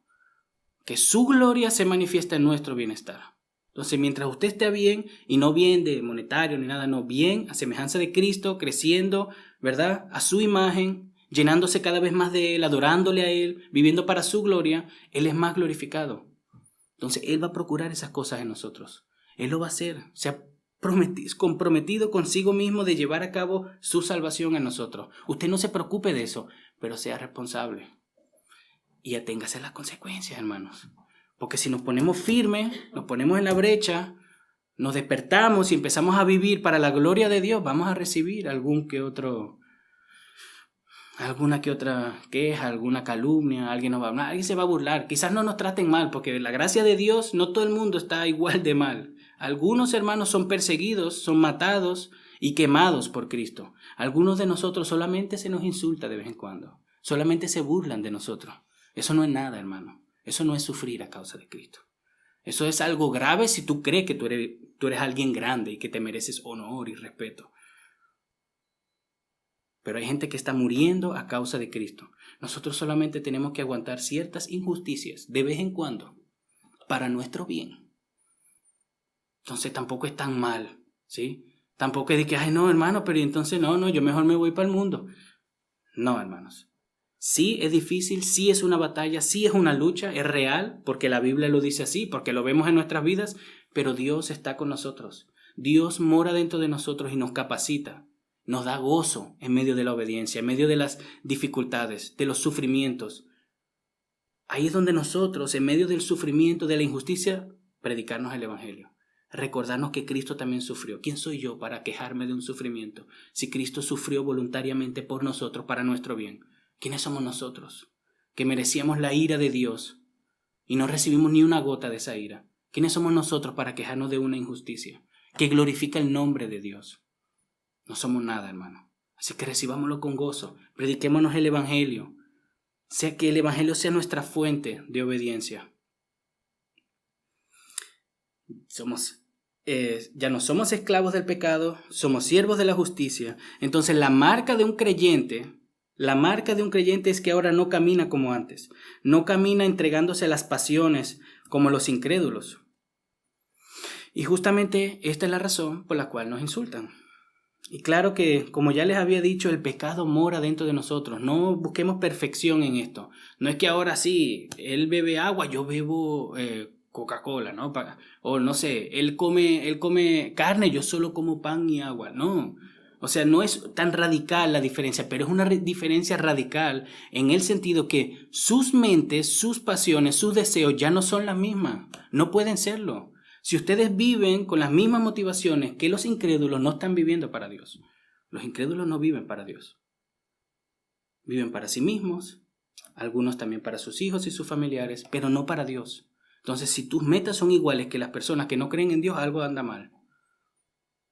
Que su gloria se manifiesta en nuestro bienestar. Entonces, mientras usted esté bien, y no bien de monetario ni nada, no, bien, a semejanza de Cristo, creciendo, ¿verdad? A su imagen, llenándose cada vez más de Él, adorándole a Él, viviendo para su gloria, Él es más glorificado. Entonces, Él va a procurar esas cosas en nosotros. Él lo va a hacer. Se ha comprometido consigo mismo de llevar a cabo su salvación en nosotros. Usted no se preocupe de eso, pero sea responsable. Y aténgase a las consecuencias, hermanos. Porque si nos ponemos firmes, nos ponemos en la brecha, nos despertamos y empezamos a vivir para la gloria de Dios, vamos a recibir alguna que otra queja, alguna calumnia, alguien se va a burlar. Quizás no nos traten mal, porque la gracia de Dios, no todo el mundo está igual de mal. Algunos hermanos son perseguidos, son matados y quemados por Cristo. Algunos de nosotros solamente se nos insulta de vez en cuando. Solamente se burlan de nosotros. Eso no es nada, hermano. Eso no es sufrir a causa de Cristo. Eso es algo grave si tú crees que tú eres alguien grande y que te mereces honor y respeto. Pero hay gente que está muriendo a causa de Cristo. Nosotros solamente tenemos que aguantar ciertas injusticias de vez en cuando para nuestro bien. Entonces tampoco es tan mal, ¿sí? Tampoco es de que, ay no, hermano, pero entonces no, yo mejor me voy para el mundo. No, hermanos. Sí es difícil, sí es una batalla, sí es una lucha, es real, porque la Biblia lo dice así, porque lo vemos en nuestras vidas, pero Dios está con nosotros. Dios mora dentro de nosotros y nos capacita, nos da gozo en medio de la obediencia, en medio de las dificultades, de los sufrimientos. Ahí es donde nosotros, en medio del sufrimiento, de la injusticia, predicarnos el Evangelio. Recordarnos que Cristo también sufrió. ¿Quién soy yo para quejarme de un sufrimiento? Si Cristo sufrió voluntariamente por nosotros, para nuestro bien. ¿Quiénes somos nosotros? Que merecíamos la ira de Dios y no recibimos ni una gota de esa ira. ¿Quiénes somos nosotros para quejarnos de una injusticia que glorifica el nombre de Dios? No somos nada, hermano. Así que recibámoslo con gozo. Prediquémonos el Evangelio. Sea que el Evangelio sea nuestra fuente de obediencia. Ya no somos esclavos del pecado, somos siervos de la justicia. Entonces la marca de un creyente es que ahora no camina como antes. No camina entregándose a las pasiones como los incrédulos. Y justamente esta es la razón por la cual nos insultan. Y claro que, como ya les había dicho, el pecado mora dentro de nosotros. No busquemos perfección en esto. No es que ahora sí, él bebe agua, yo bebo Coca-Cola, ¿no? O no sé, él come carne, yo solo como pan y agua. No. O sea, no es tan radical la diferencia, pero es una diferencia radical en el sentido que sus mentes, sus pasiones, sus deseos ya no son las mismas. No pueden serlo. Si ustedes viven con las mismas motivaciones que los incrédulos, no están viviendo para Dios. Los incrédulos no viven para Dios. Viven para sí mismos, algunos también para sus hijos y sus familiares, pero no para Dios. Entonces, si tus metas son iguales que las personas que no creen en Dios, algo anda mal.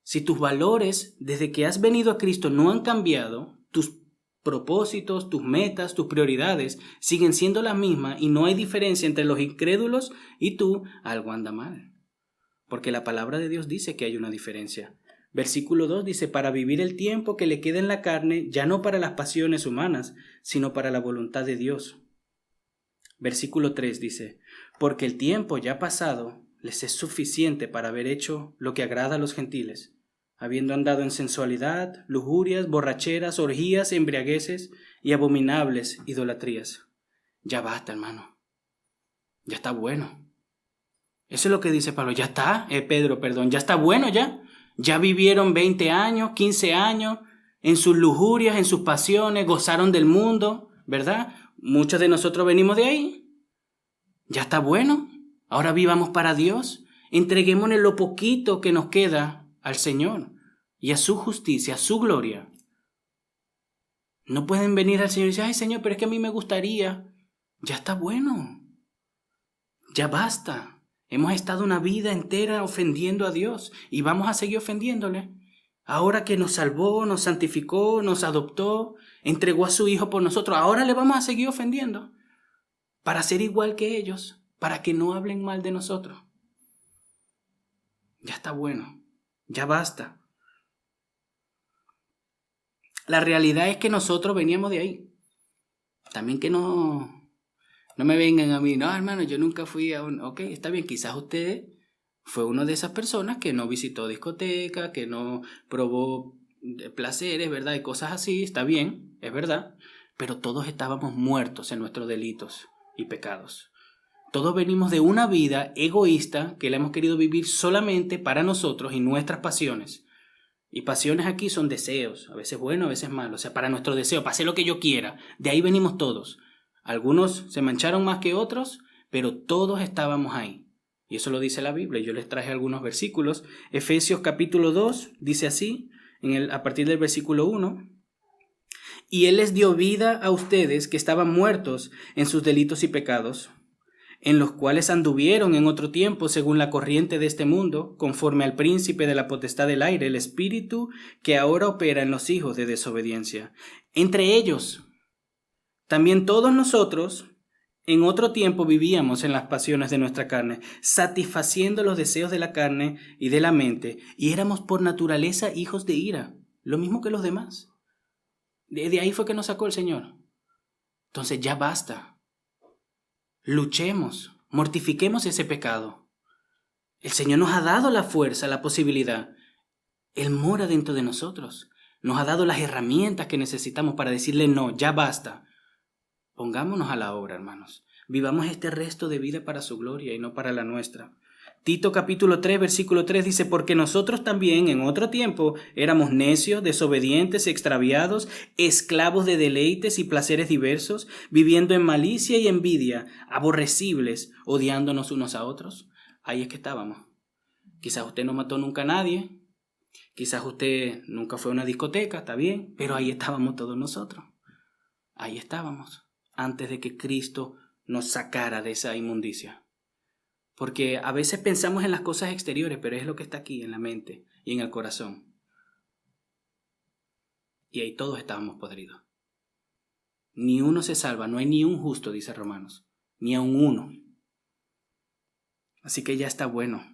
Si tus valores, desde que has venido a Cristo, no han cambiado, tus propósitos, tus metas, tus prioridades siguen siendo las mismas y no hay diferencia entre los incrédulos y tú, algo anda mal. Porque la palabra de Dios dice que hay una diferencia. Versículo 2 dice, para vivir el tiempo que le queda en la carne, ya no para las pasiones humanas, sino para la voluntad de Dios. Versículo 3 dice, porque el tiempo ya pasado les es suficiente para haber hecho lo que agrada a los gentiles, habiendo andado en sensualidad, lujurias, borracheras, orgías, embriagueces y abominables idolatrías. Ya basta, hermano. Ya está bueno. Eso es lo que dice Pedro, ya está bueno ya. Ya vivieron 20 años, 15 años en sus lujurias, en sus pasiones, gozaron del mundo, ¿verdad? Muchos de nosotros venimos de ahí. Ya está bueno. Ahora vivamos para Dios. Entreguémosle lo poquito que nos queda al Señor y a su justicia, a su gloria. No pueden venir al Señor y decir, ay Señor, pero es que a mí me gustaría. Ya está bueno. Ya basta. Hemos estado una vida entera ofendiendo a Dios y vamos a seguir ofendiéndole. Ahora que nos salvó, nos santificó, nos adoptó, entregó a su Hijo por nosotros, ahora le vamos a seguir ofendiendo para ser igual que ellos, para que no hablen mal de nosotros. Ya está bueno. Ya basta. La realidad es que nosotros veníamos de ahí. También que no me vengan a mí, no hermano, yo nunca fui a un... Ok, está bien, quizás usted fue una de esas personas que no visitó discoteca, que no probó placeres, ¿verdad? Y cosas así, está bien, es verdad. Pero todos estábamos muertos en nuestros delitos y pecados. Todos venimos de una vida egoísta que la hemos querido vivir solamente para nosotros y nuestras pasiones. Y pasiones aquí son deseos, a veces buenos, a veces malos. O sea, para nuestro deseo, para hacer lo que yo quiera. De ahí venimos todos. Algunos se mancharon más que otros, pero todos estábamos ahí. Y eso lo dice la Biblia. Yo les traje algunos versículos. Efesios capítulo 2 dice así, a partir del versículo 1. Y Él les dio vida a ustedes que estaban muertos en sus delitos y pecados, en los cuales anduvieron en otro tiempo según la corriente de este mundo, conforme al príncipe de la potestad del aire, el espíritu que ahora opera en los hijos de desobediencia. Entre ellos, también todos nosotros, en otro tiempo vivíamos en las pasiones de nuestra carne, satisfaciendo los deseos de la carne y de la mente, y éramos por naturaleza hijos de ira, lo mismo que los demás. De ahí fue que nos sacó el Señor. Entonces ya basta. Luchemos, mortifiquemos ese pecado. El Señor nos ha dado la fuerza, la posibilidad. Él mora dentro de nosotros. Nos ha dado las herramientas que necesitamos para decirle no, ya basta. Pongámonos a la obra, hermanos. Vivamos este resto de vida para su gloria y no para la nuestra. Tito capítulo 3, versículo 3 dice, porque nosotros también en otro tiempo éramos necios, desobedientes, extraviados, esclavos de deleites y placeres diversos, viviendo en malicia y envidia, aborrecibles, odiándonos unos a otros. Ahí es que estábamos. Quizás usted no mató nunca a nadie, quizás usted nunca fue a una discoteca, está bien, pero ahí estábamos todos nosotros. Ahí estábamos, antes de que Cristo nos sacara de esa inmundicia. Porque a veces pensamos en las cosas exteriores, pero es lo que está aquí en la mente y en el corazón. Y ahí todos estábamos podridos. Ni uno se salva, no hay ni un justo, dice Romanos, ni aun uno. Así que ya está bueno.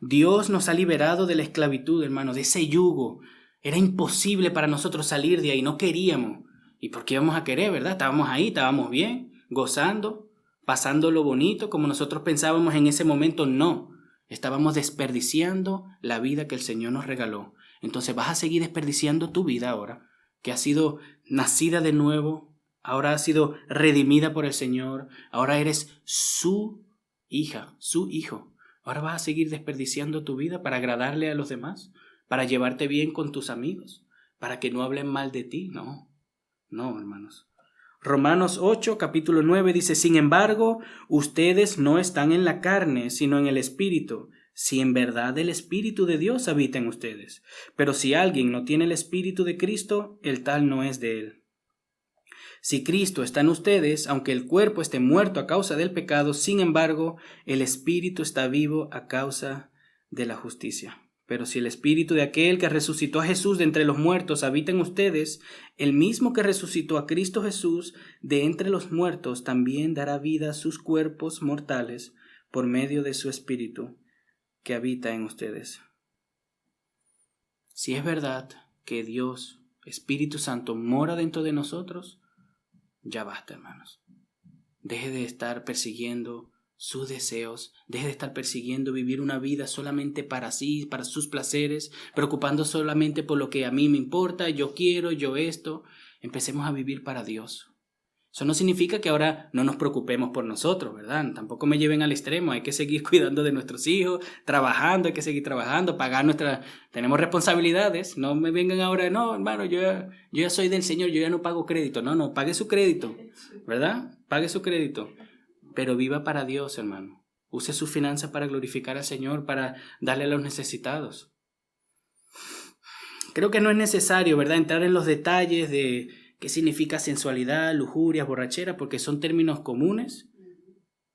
Dios nos ha liberado de la esclavitud, hermano, de ese yugo. Era imposible para nosotros salir de ahí, no queríamos. ¿Y por qué íbamos a querer, verdad? Estábamos ahí, estábamos bien, gozando, pasando lo bonito como nosotros pensábamos en ese momento. No, estábamos desperdiciando la vida que el Señor nos regaló. Entonces vas a seguir desperdiciando tu vida ahora, que ha sido nacida de nuevo, ahora ha sido redimida por el Señor, ahora eres su hija, su hijo. Ahora vas a seguir desperdiciando tu vida para agradarle a los demás, para llevarte bien con tus amigos, para que no hablen mal de ti. No, hermanos. Romanos 8, capítulo 9 dice, sin embargo, ustedes no están en la carne, sino en el Espíritu, si en verdad el Espíritu de Dios habita en ustedes. Pero si alguien no tiene el Espíritu de Cristo, el tal no es de él. Si Cristo está en ustedes, aunque el cuerpo esté muerto a causa del pecado, sin embargo, el Espíritu está vivo a causa de la justicia. Pero si el Espíritu de aquel que resucitó a Jesús de entre los muertos habita en ustedes, el mismo que resucitó a Cristo Jesús de entre los muertos también dará vida a sus cuerpos mortales por medio de su Espíritu que habita en ustedes. Si es verdad que Dios, Espíritu Santo, mora dentro de nosotros, ya basta, hermanos. Deje de estar persiguiendo sus deseos, deje de estar persiguiendo vivir una vida solamente para sí, para sus placeres, preocupando solamente por lo que a mí me importa, yo quiero, yo esto. Empecemos a vivir para Dios. Eso no significa que ahora no nos preocupemos por nosotros, ¿verdad? Tampoco me lleven al extremo, hay que seguir cuidando de nuestros hijos, trabajando, hay que seguir trabajando, pagar tenemos responsabilidades, no me vengan ahora, no, hermano, yo ya soy del Señor, yo ya no pago crédito. No, pague su crédito, ¿verdad? Pague su crédito. Pero viva para Dios, hermano. Use sus finanzas para glorificar al Señor, para darle a los necesitados. Creo que no es necesario, ¿verdad?, entrar en los detalles de qué significa sensualidad, lujuria, borrachera, porque son términos comunes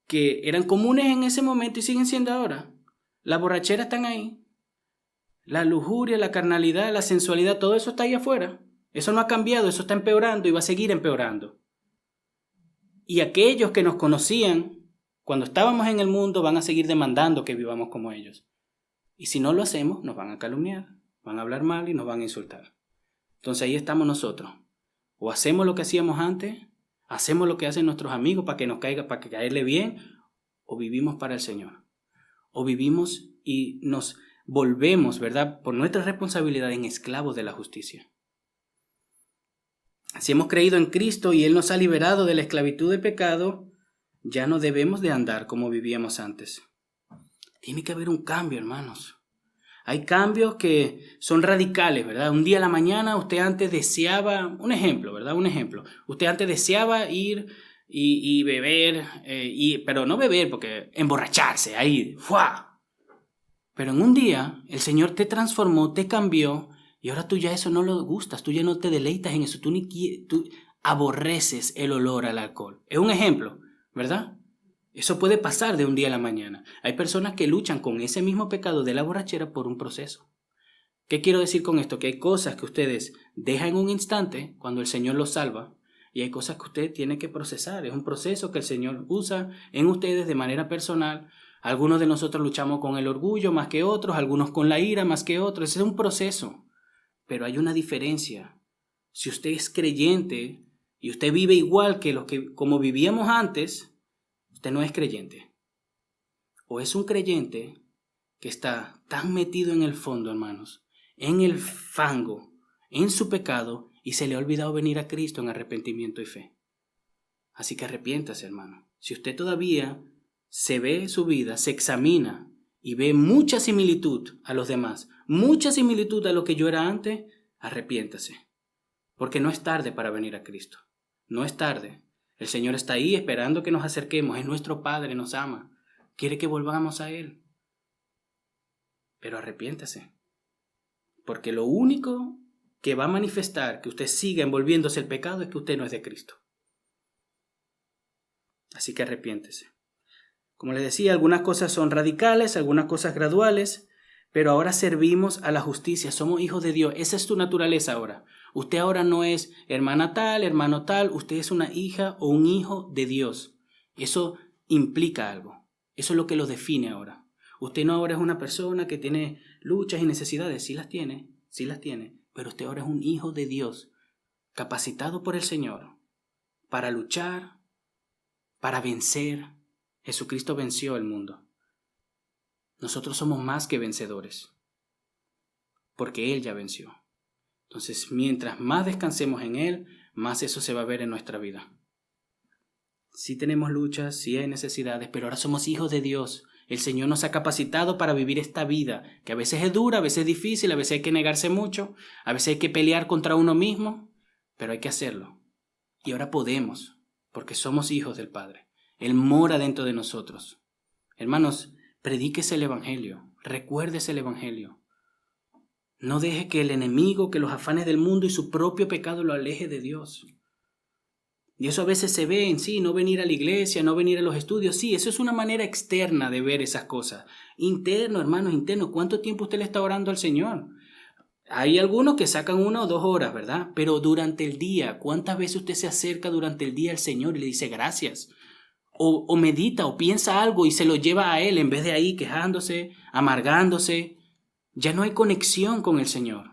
que eran comunes en ese momento y siguen siendo ahora. La borrachera están ahí. La lujuria, la carnalidad, la sensualidad, todo eso está ahí afuera. Eso no ha cambiado, eso está empeorando y va a seguir empeorando. Y aquellos que nos conocían cuando estábamos en el mundo van a seguir demandando que vivamos como ellos. Y si no lo hacemos, nos van a calumniar, van a hablar mal y nos van a insultar. Entonces ahí estamos nosotros. O hacemos lo que hacíamos antes, hacemos lo que hacen nuestros amigos para que nos caiga, para que caerle bien, o vivimos para el Señor. O vivimos y nos volvemos, ¿verdad?, por nuestra responsabilidad en esclavos de la justicia. Si hemos creído en Cristo y Él nos ha liberado de la esclavitud del pecado, ya no debemos de andar como vivíamos antes. Tiene que haber un cambio, hermanos. Hay cambios que son radicales, ¿verdad? Un día a la mañana usted antes deseaba, un ejemplo, ¿verdad? Un ejemplo. Usted antes deseaba ir y beber, pero no beber porque emborracharse, ahí, ¡fua! Pero en un día el Señor te transformó, te cambió y ahora tú ya eso no lo gustas, tú ya no te deleitas en eso, tú aborreces el olor al alcohol. Es un ejemplo, ¿verdad? Eso puede pasar de un día a la mañana. Hay personas que luchan con ese mismo pecado de la borrachera por un proceso. ¿Qué quiero decir con esto? Que hay cosas que ustedes dejan en un instante cuando el Señor los salva y hay cosas que usted tiene que procesar. Es un proceso que el Señor usa en ustedes de manera personal. Algunos de nosotros luchamos con el orgullo más que otros, algunos con la ira más que otros. Es un proceso. Pero hay una diferencia. Si usted es creyente y usted vive igual que como vivíamos antes, usted no es creyente. O es un creyente que está tan metido en el fondo, hermanos, en el fango, en su pecado, y se le ha olvidado venir a Cristo en arrepentimiento y fe. Así que arrepiéntase, hermano. Si usted todavía se ve su vida, se examina y ve mucha similitud a los demás, mucha similitud a lo que yo era antes, arrepiéntase. Porque no es tarde para venir a Cristo. No es tarde. El Señor está ahí esperando que nos acerquemos. Es nuestro Padre, nos ama. Quiere que volvamos a Él. Pero arrepiéntase. Porque lo único que va a manifestar que usted siga envolviéndose el pecado es que usted no es de Cristo. Así que arrepiéntese. Como les decía, algunas cosas son radicales, algunas cosas graduales, pero ahora servimos a la justicia, somos hijos de Dios. Esa es tu naturaleza ahora. Usted ahora no es hermana tal, hermano tal, usted es una hija o un hijo de Dios. Eso implica algo. Eso es lo que lo define ahora. Usted no ahora es una persona que tiene luchas y necesidades, sí las tiene, pero usted ahora es un hijo de Dios, capacitado por el Señor para luchar, para vencer. Jesucristo venció el mundo. Nosotros somos más que vencedores, porque Él ya venció. Entonces, mientras más descansemos en Él, más eso se va a ver en nuestra vida. Sí tenemos luchas, sí hay necesidades, pero ahora somos hijos de Dios. El Señor nos ha capacitado para vivir esta vida, que a veces es dura, a veces es difícil, a veces hay que negarse mucho, a veces hay que pelear contra uno mismo, pero hay que hacerlo. Y ahora podemos, porque somos hijos del Padre. Él mora dentro de nosotros. Hermanos, predíquese el Evangelio, recuérdese el Evangelio. No deje que el enemigo, que los afanes del mundo y su propio pecado lo aleje de Dios. Y eso a veces se ve en sí, no venir a la iglesia, no venir a los estudios. Sí, eso es una manera externa de ver esas cosas. Interno, hermanos, interno. ¿Cuánto tiempo usted le está orando al Señor? Hay algunos que sacan 1 o 2 horas, ¿verdad? Pero durante el día, ¿cuántas veces usted se acerca durante el día al Señor y le dice gracias? O medita o piensa algo y se lo lleva a Él en vez de ahí quejándose, amargándose. Ya no hay conexión con el Señor.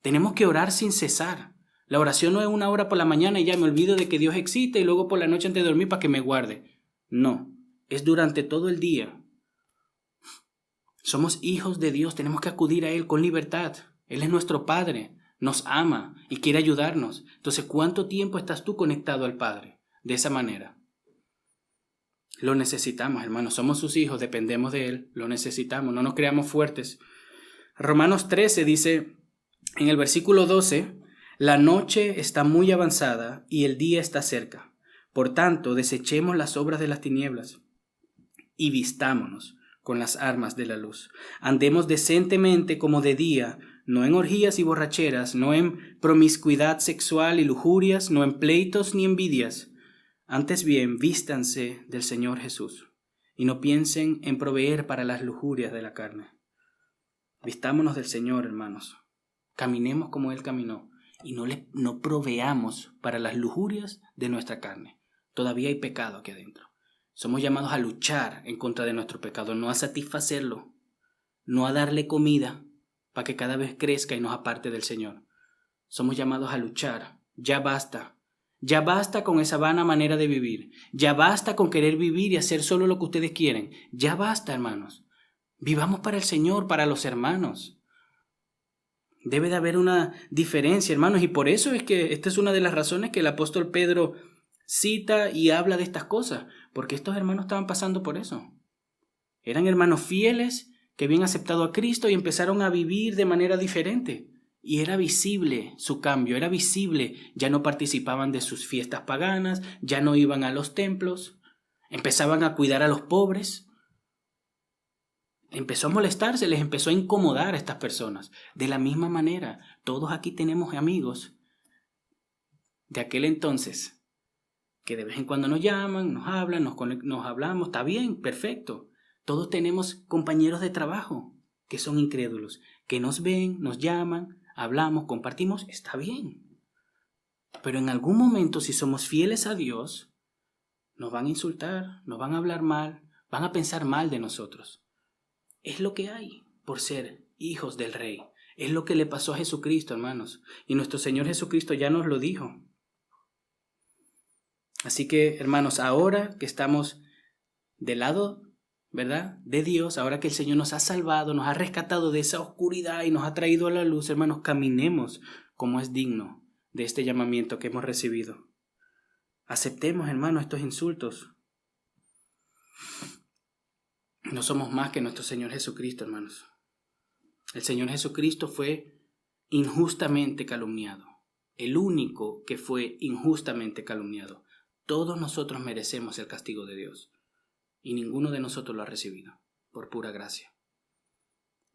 Tenemos que orar sin cesar. La oración no es 1 hora por la mañana y ya me olvido de que Dios existe y luego por la noche antes de dormir para que me guarde. No, es durante todo el día. Somos hijos de Dios, tenemos que acudir a Él con libertad. Él es nuestro Padre, nos ama y quiere ayudarnos. Entonces, ¿cuánto tiempo estás tú conectado al Padre? De esa manera. Lo necesitamos, hermanos. Somos sus hijos, dependemos de Él. Lo necesitamos, no nos creamos fuertes. Romanos 13 dice, en el versículo 12, la noche está muy avanzada y el día está cerca. Por tanto, desechemos las obras de las tinieblas y vistámonos con las armas de la luz. Andemos decentemente como de día, no en orgías y borracheras, no en promiscuidad sexual y lujurias, no en pleitos ni envidias. Antes bien, vístanse del Señor Jesús y no piensen en proveer para las lujurias de la carne. Vistámonos del Señor, hermanos. Caminemos como Él caminó y no proveamos para las lujurias de nuestra carne. Todavía hay pecado aquí adentro. Somos llamados a luchar en contra de nuestro pecado, no a satisfacerlo, no a darle comida para que cada vez crezca y nos aparte del Señor. Somos llamados a luchar. Ya basta. Ya basta con esa vana manera de vivir. Ya basta con querer vivir y hacer solo lo que ustedes quieren. Ya basta, hermanos. Vivamos para el Señor, para los hermanos. Debe de haber una diferencia, hermanos, y por eso es que esta es una de las razones que el apóstol Pedro cita y habla de estas cosas, porque estos hermanos estaban pasando por eso. Eran hermanos fieles que habían aceptado a Cristo y empezaron a vivir de manera diferente. Y era visible su cambio, era visible. Ya no participaban de sus fiestas paganas, ya no iban a los templos, empezaban a cuidar a los pobres. Empezó a molestarse, les empezó a incomodar a estas personas. De la misma manera, todos aquí tenemos amigos de aquel entonces que de vez en cuando nos llaman, nos hablan, nos hablamos, está bien, perfecto. Todos tenemos compañeros de trabajo que son incrédulos, que nos ven, nos llaman, hablamos, compartimos, está bien. Pero en algún momento, si somos fieles a Dios, nos van a insultar, nos van a hablar mal, van a pensar mal de nosotros. Es lo que hay por ser hijos del Rey. Es lo que le pasó a Jesucristo, hermanos. Y nuestro Señor Jesucristo ya nos lo dijo. Así que, hermanos, ahora que estamos del lado, ¿verdad?, de Dios, ahora que el Señor nos ha salvado, nos ha rescatado de esa oscuridad y nos ha traído a la luz, hermanos, caminemos como es digno de este llamamiento que hemos recibido. Aceptemos, hermanos, estos insultos. No somos más que nuestro Señor Jesucristo, hermanos. El Señor Jesucristo fue injustamente calumniado. El único que fue injustamente calumniado. Todos nosotros merecemos el castigo de Dios. Y ninguno de nosotros lo ha recibido, por pura gracia.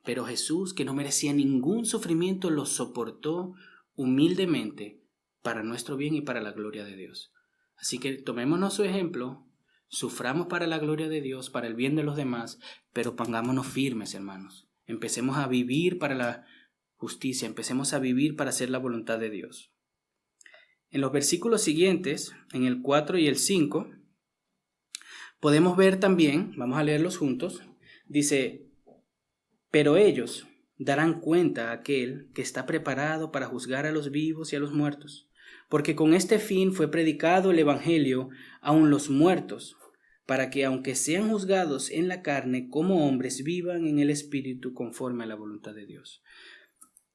Pero Jesús, que no merecía ningún sufrimiento, lo soportó humildemente para nuestro bien y para la gloria de Dios. Así que tomémonos su ejemplo, suframos para la gloria de Dios, para el bien de los demás, pero pongámonos firmes, hermanos. Empecemos a vivir para la justicia, empecemos a vivir para hacer la voluntad de Dios. En los versículos siguientes, en el 4 y el 5, podemos ver también, vamos a leerlos juntos, dice: pero ellos darán cuenta a aquel que está preparado para juzgar a los vivos y a los muertos, porque con este fin fue predicado el evangelio aun los muertos, para que aunque sean juzgados en la carne como hombres, vivan en el espíritu conforme a la voluntad de Dios.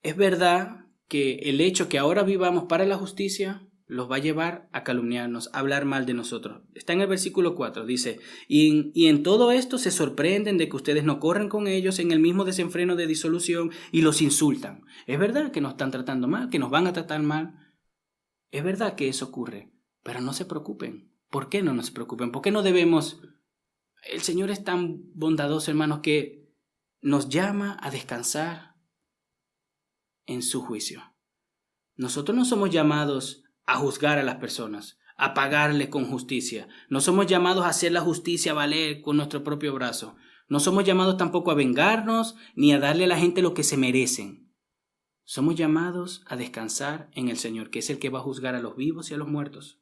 Es verdad que el hecho que ahora vivamos para la justicia los va a llevar a calumniarnos, a hablar mal de nosotros. Está en el versículo 4, dice: y en todo esto se sorprenden de que ustedes no corren con ellos en el mismo desenfreno de disolución y los insultan. Es verdad que nos están tratando mal, que nos van a tratar mal. Es verdad que eso ocurre, pero no se preocupen. ¿Por qué no nos preocupen? ¿Por qué no debemos? El Señor es tan bondadoso, hermanos, que nos llama a descansar en su juicio. Nosotros no somos llamados a juzgar a las personas, a pagarles con justicia. No somos llamados a hacer la justicia valer con nuestro propio brazo. No somos llamados tampoco a vengarnos ni a darle a la gente lo que se merecen. Somos llamados a descansar en el Señor, que es el que va a juzgar a los vivos y a los muertos.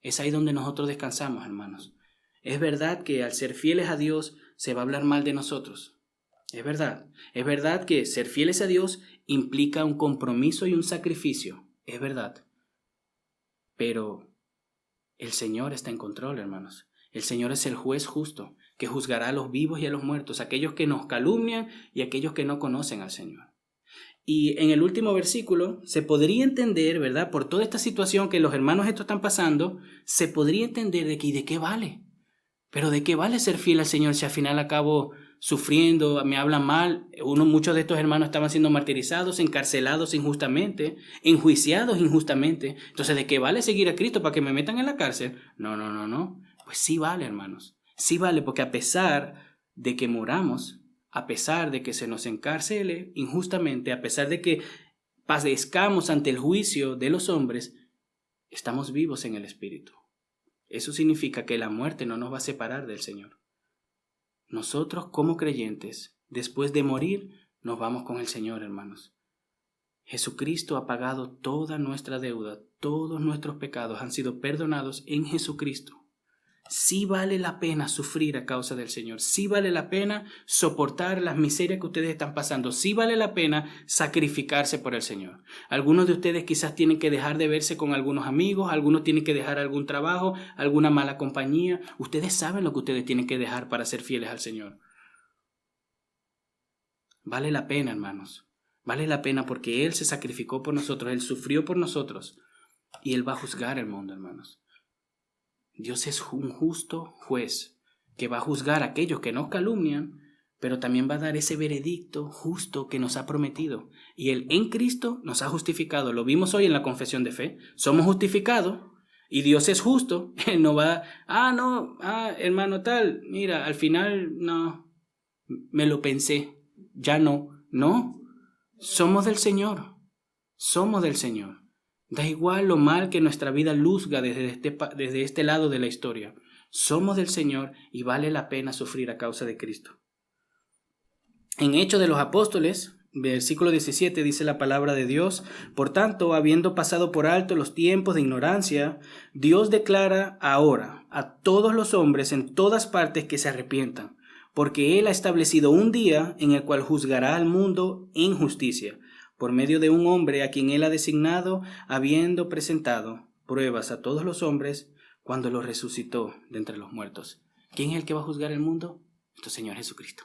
Es ahí donde nosotros descansamos, hermanos. Es verdad que al ser fieles a Dios se va a hablar mal de nosotros. Es verdad que ser fieles a Dios implica un compromiso y un sacrificio. Es verdad. Pero el Señor está en control, hermanos. El Señor es el juez justo, que juzgará a los vivos y a los muertos, aquellos que nos calumnian y aquellos que no conocen al Señor. Y en el último versículo se podría entender, ¿verdad? Por toda esta situación que los hermanos estos están pasando, se podría entender de que ¿y de qué vale? Pero ¿de qué vale ser fiel al Señor si al final acabo sufriendo, me hablan mal? Muchos de estos hermanos estaban siendo martirizados, encarcelados injustamente, enjuiciados injustamente. Entonces, ¿de qué vale seguir a Cristo para que me metan en la cárcel? No. Pues sí vale, hermanos. Sí vale, porque a pesar de que moramos, a pesar de que se nos encarcele injustamente, a pesar de que padezcamos ante el juicio de los hombres, estamos vivos en el Espíritu. Eso significa que la muerte no nos va a separar del Señor. Nosotros, como creyentes, después de morir, nos vamos con el Señor, hermanos. Jesucristo ha pagado toda nuestra deuda, todos nuestros pecados han sido perdonados en Jesucristo. Sí vale la pena sufrir a causa del Señor, sí vale la pena soportar las miserias que ustedes están pasando, sí vale la pena sacrificarse por el Señor. Algunos de ustedes quizás tienen que dejar de verse con algunos amigos, algunos tienen que dejar algún trabajo, alguna mala compañía. Ustedes saben lo que ustedes tienen que dejar para ser fieles al Señor. Vale la pena, hermanos. Vale la pena porque Él se sacrificó por nosotros, Él sufrió por nosotros y Él va a juzgar el mundo, hermanos. Dios es un justo juez que va a juzgar a aquellos que nos calumnian, pero también va a dar ese veredicto justo que nos ha prometido. Y Él en Cristo nos ha justificado. Lo vimos hoy en la confesión de fe. Somos justificados y Dios es justo. Él no va, hermano tal, mira, al final no, me lo pensé, ya no. No, somos del Señor. Somos del Señor. Da igual lo mal que nuestra vida luzga desde este lado de la historia. Somos del Señor y vale la pena sufrir a causa de Cristo. En Hechos de los Apóstoles, versículo 17, dice la palabra de Dios: por tanto, habiendo pasado por alto los tiempos de ignorancia, Dios declara ahora a todos los hombres en todas partes que se arrepientan, porque Él ha establecido un día en el cual juzgará al mundo en justicia, por medio de un hombre a quien Él ha designado, habiendo presentado pruebas a todos los hombres cuando los resucitó de entre los muertos. ¿Quién es el que va a juzgar el mundo? Nuestro Señor Jesucristo.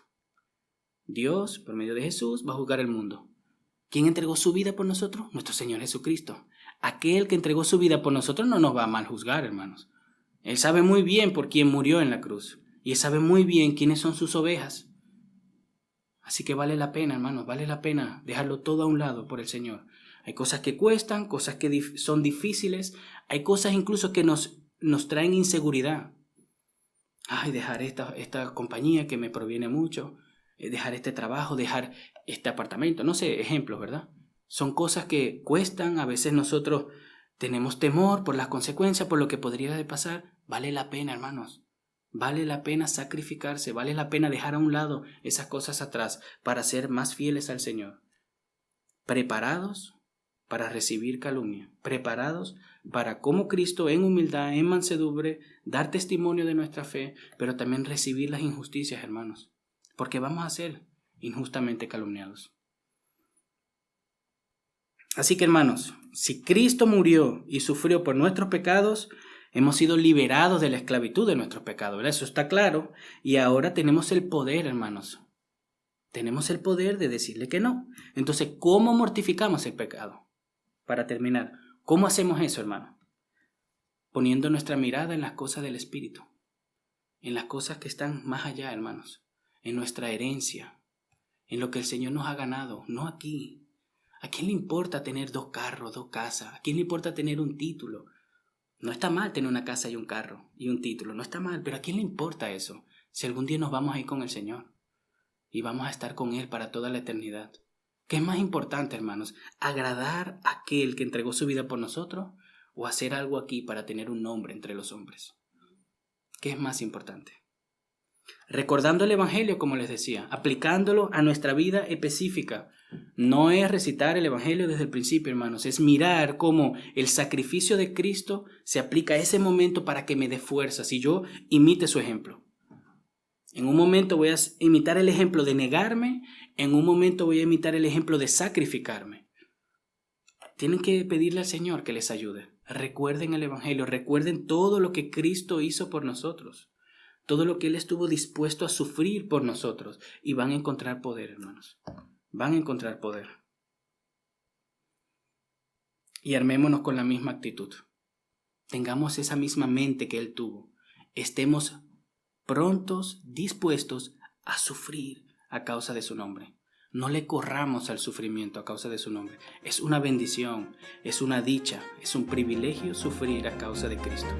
Dios, por medio de Jesús, va a juzgar el mundo. ¿Quién entregó su vida por nosotros? Nuestro Señor Jesucristo. Aquel que entregó su vida por nosotros no nos va a mal juzgar, hermanos. Él sabe muy bien por quién murió en la cruz. Y Él sabe muy bien quiénes son sus ovejas. Así que vale la pena, hermanos, vale la pena dejarlo todo a un lado por el Señor. Hay cosas que cuestan, cosas que son difíciles, hay cosas incluso que nos traen inseguridad. Dejar esta compañía que me proviene mucho, dejar este trabajo, dejar este apartamento, no sé, ejemplos, ¿verdad? Son cosas que cuestan, a veces nosotros tenemos temor por las consecuencias, por lo que podría pasar. Vale la pena, hermanos. Vale la pena sacrificarse, vale la pena dejar a un lado esas cosas atrás para ser más fieles al Señor. Preparados para recibir calumnia, preparados para, como Cristo, en humildad, en mansedumbre, dar testimonio de nuestra fe, pero también recibir las injusticias, hermanos, porque vamos a ser injustamente calumniados. Así que, hermanos, si Cristo murió y sufrió por nuestros pecados, hemos sido liberados de la esclavitud de nuestros pecados, ¿verdad? Eso está claro. Y ahora tenemos el poder, hermanos. Tenemos el poder de decirle que no. Entonces, ¿cómo mortificamos el pecado? Para terminar, ¿cómo hacemos eso, hermano? Poniendo nuestra mirada en las cosas del Espíritu. En las cosas que están más allá, hermanos. En nuestra herencia. En lo que el Señor nos ha ganado. No aquí. ¿A quién le importa tener 2 carros, 2 casas? ¿A quién le importa tener un título? No está mal tener una casa y un carro y un título, no está mal, pero ¿a quién le importa eso? Si algún día nos vamos a ir con el Señor y vamos a estar con Él para toda la eternidad. ¿Qué es más importante, hermanos? ¿Agradar a aquel que entregó su vida por nosotros o hacer algo aquí para tener un nombre entre los hombres? ¿Qué es más importante? Recordando el Evangelio, como les decía, aplicándolo a nuestra vida específica. No es recitar el Evangelio desde el principio, hermanos, es mirar cómo el sacrificio de Cristo se aplica a ese momento para que me dé fuerzas y yo imite su ejemplo. En un momento voy a imitar el ejemplo de negarme, en un momento voy a imitar el ejemplo de sacrificarme. Tienen que pedirle al Señor que les ayude. Recuerden el Evangelio, recuerden todo lo que Cristo hizo por nosotros. Todo lo que Él estuvo dispuesto a sufrir por nosotros. Y van a encontrar poder, hermanos. Van a encontrar poder. Y armémonos con la misma actitud. Tengamos esa misma mente que Él tuvo. Estemos prontos, dispuestos a sufrir a causa de su nombre. No le corramos al sufrimiento a causa de su nombre. Es una bendición, es una dicha, es un privilegio sufrir a causa de Cristo.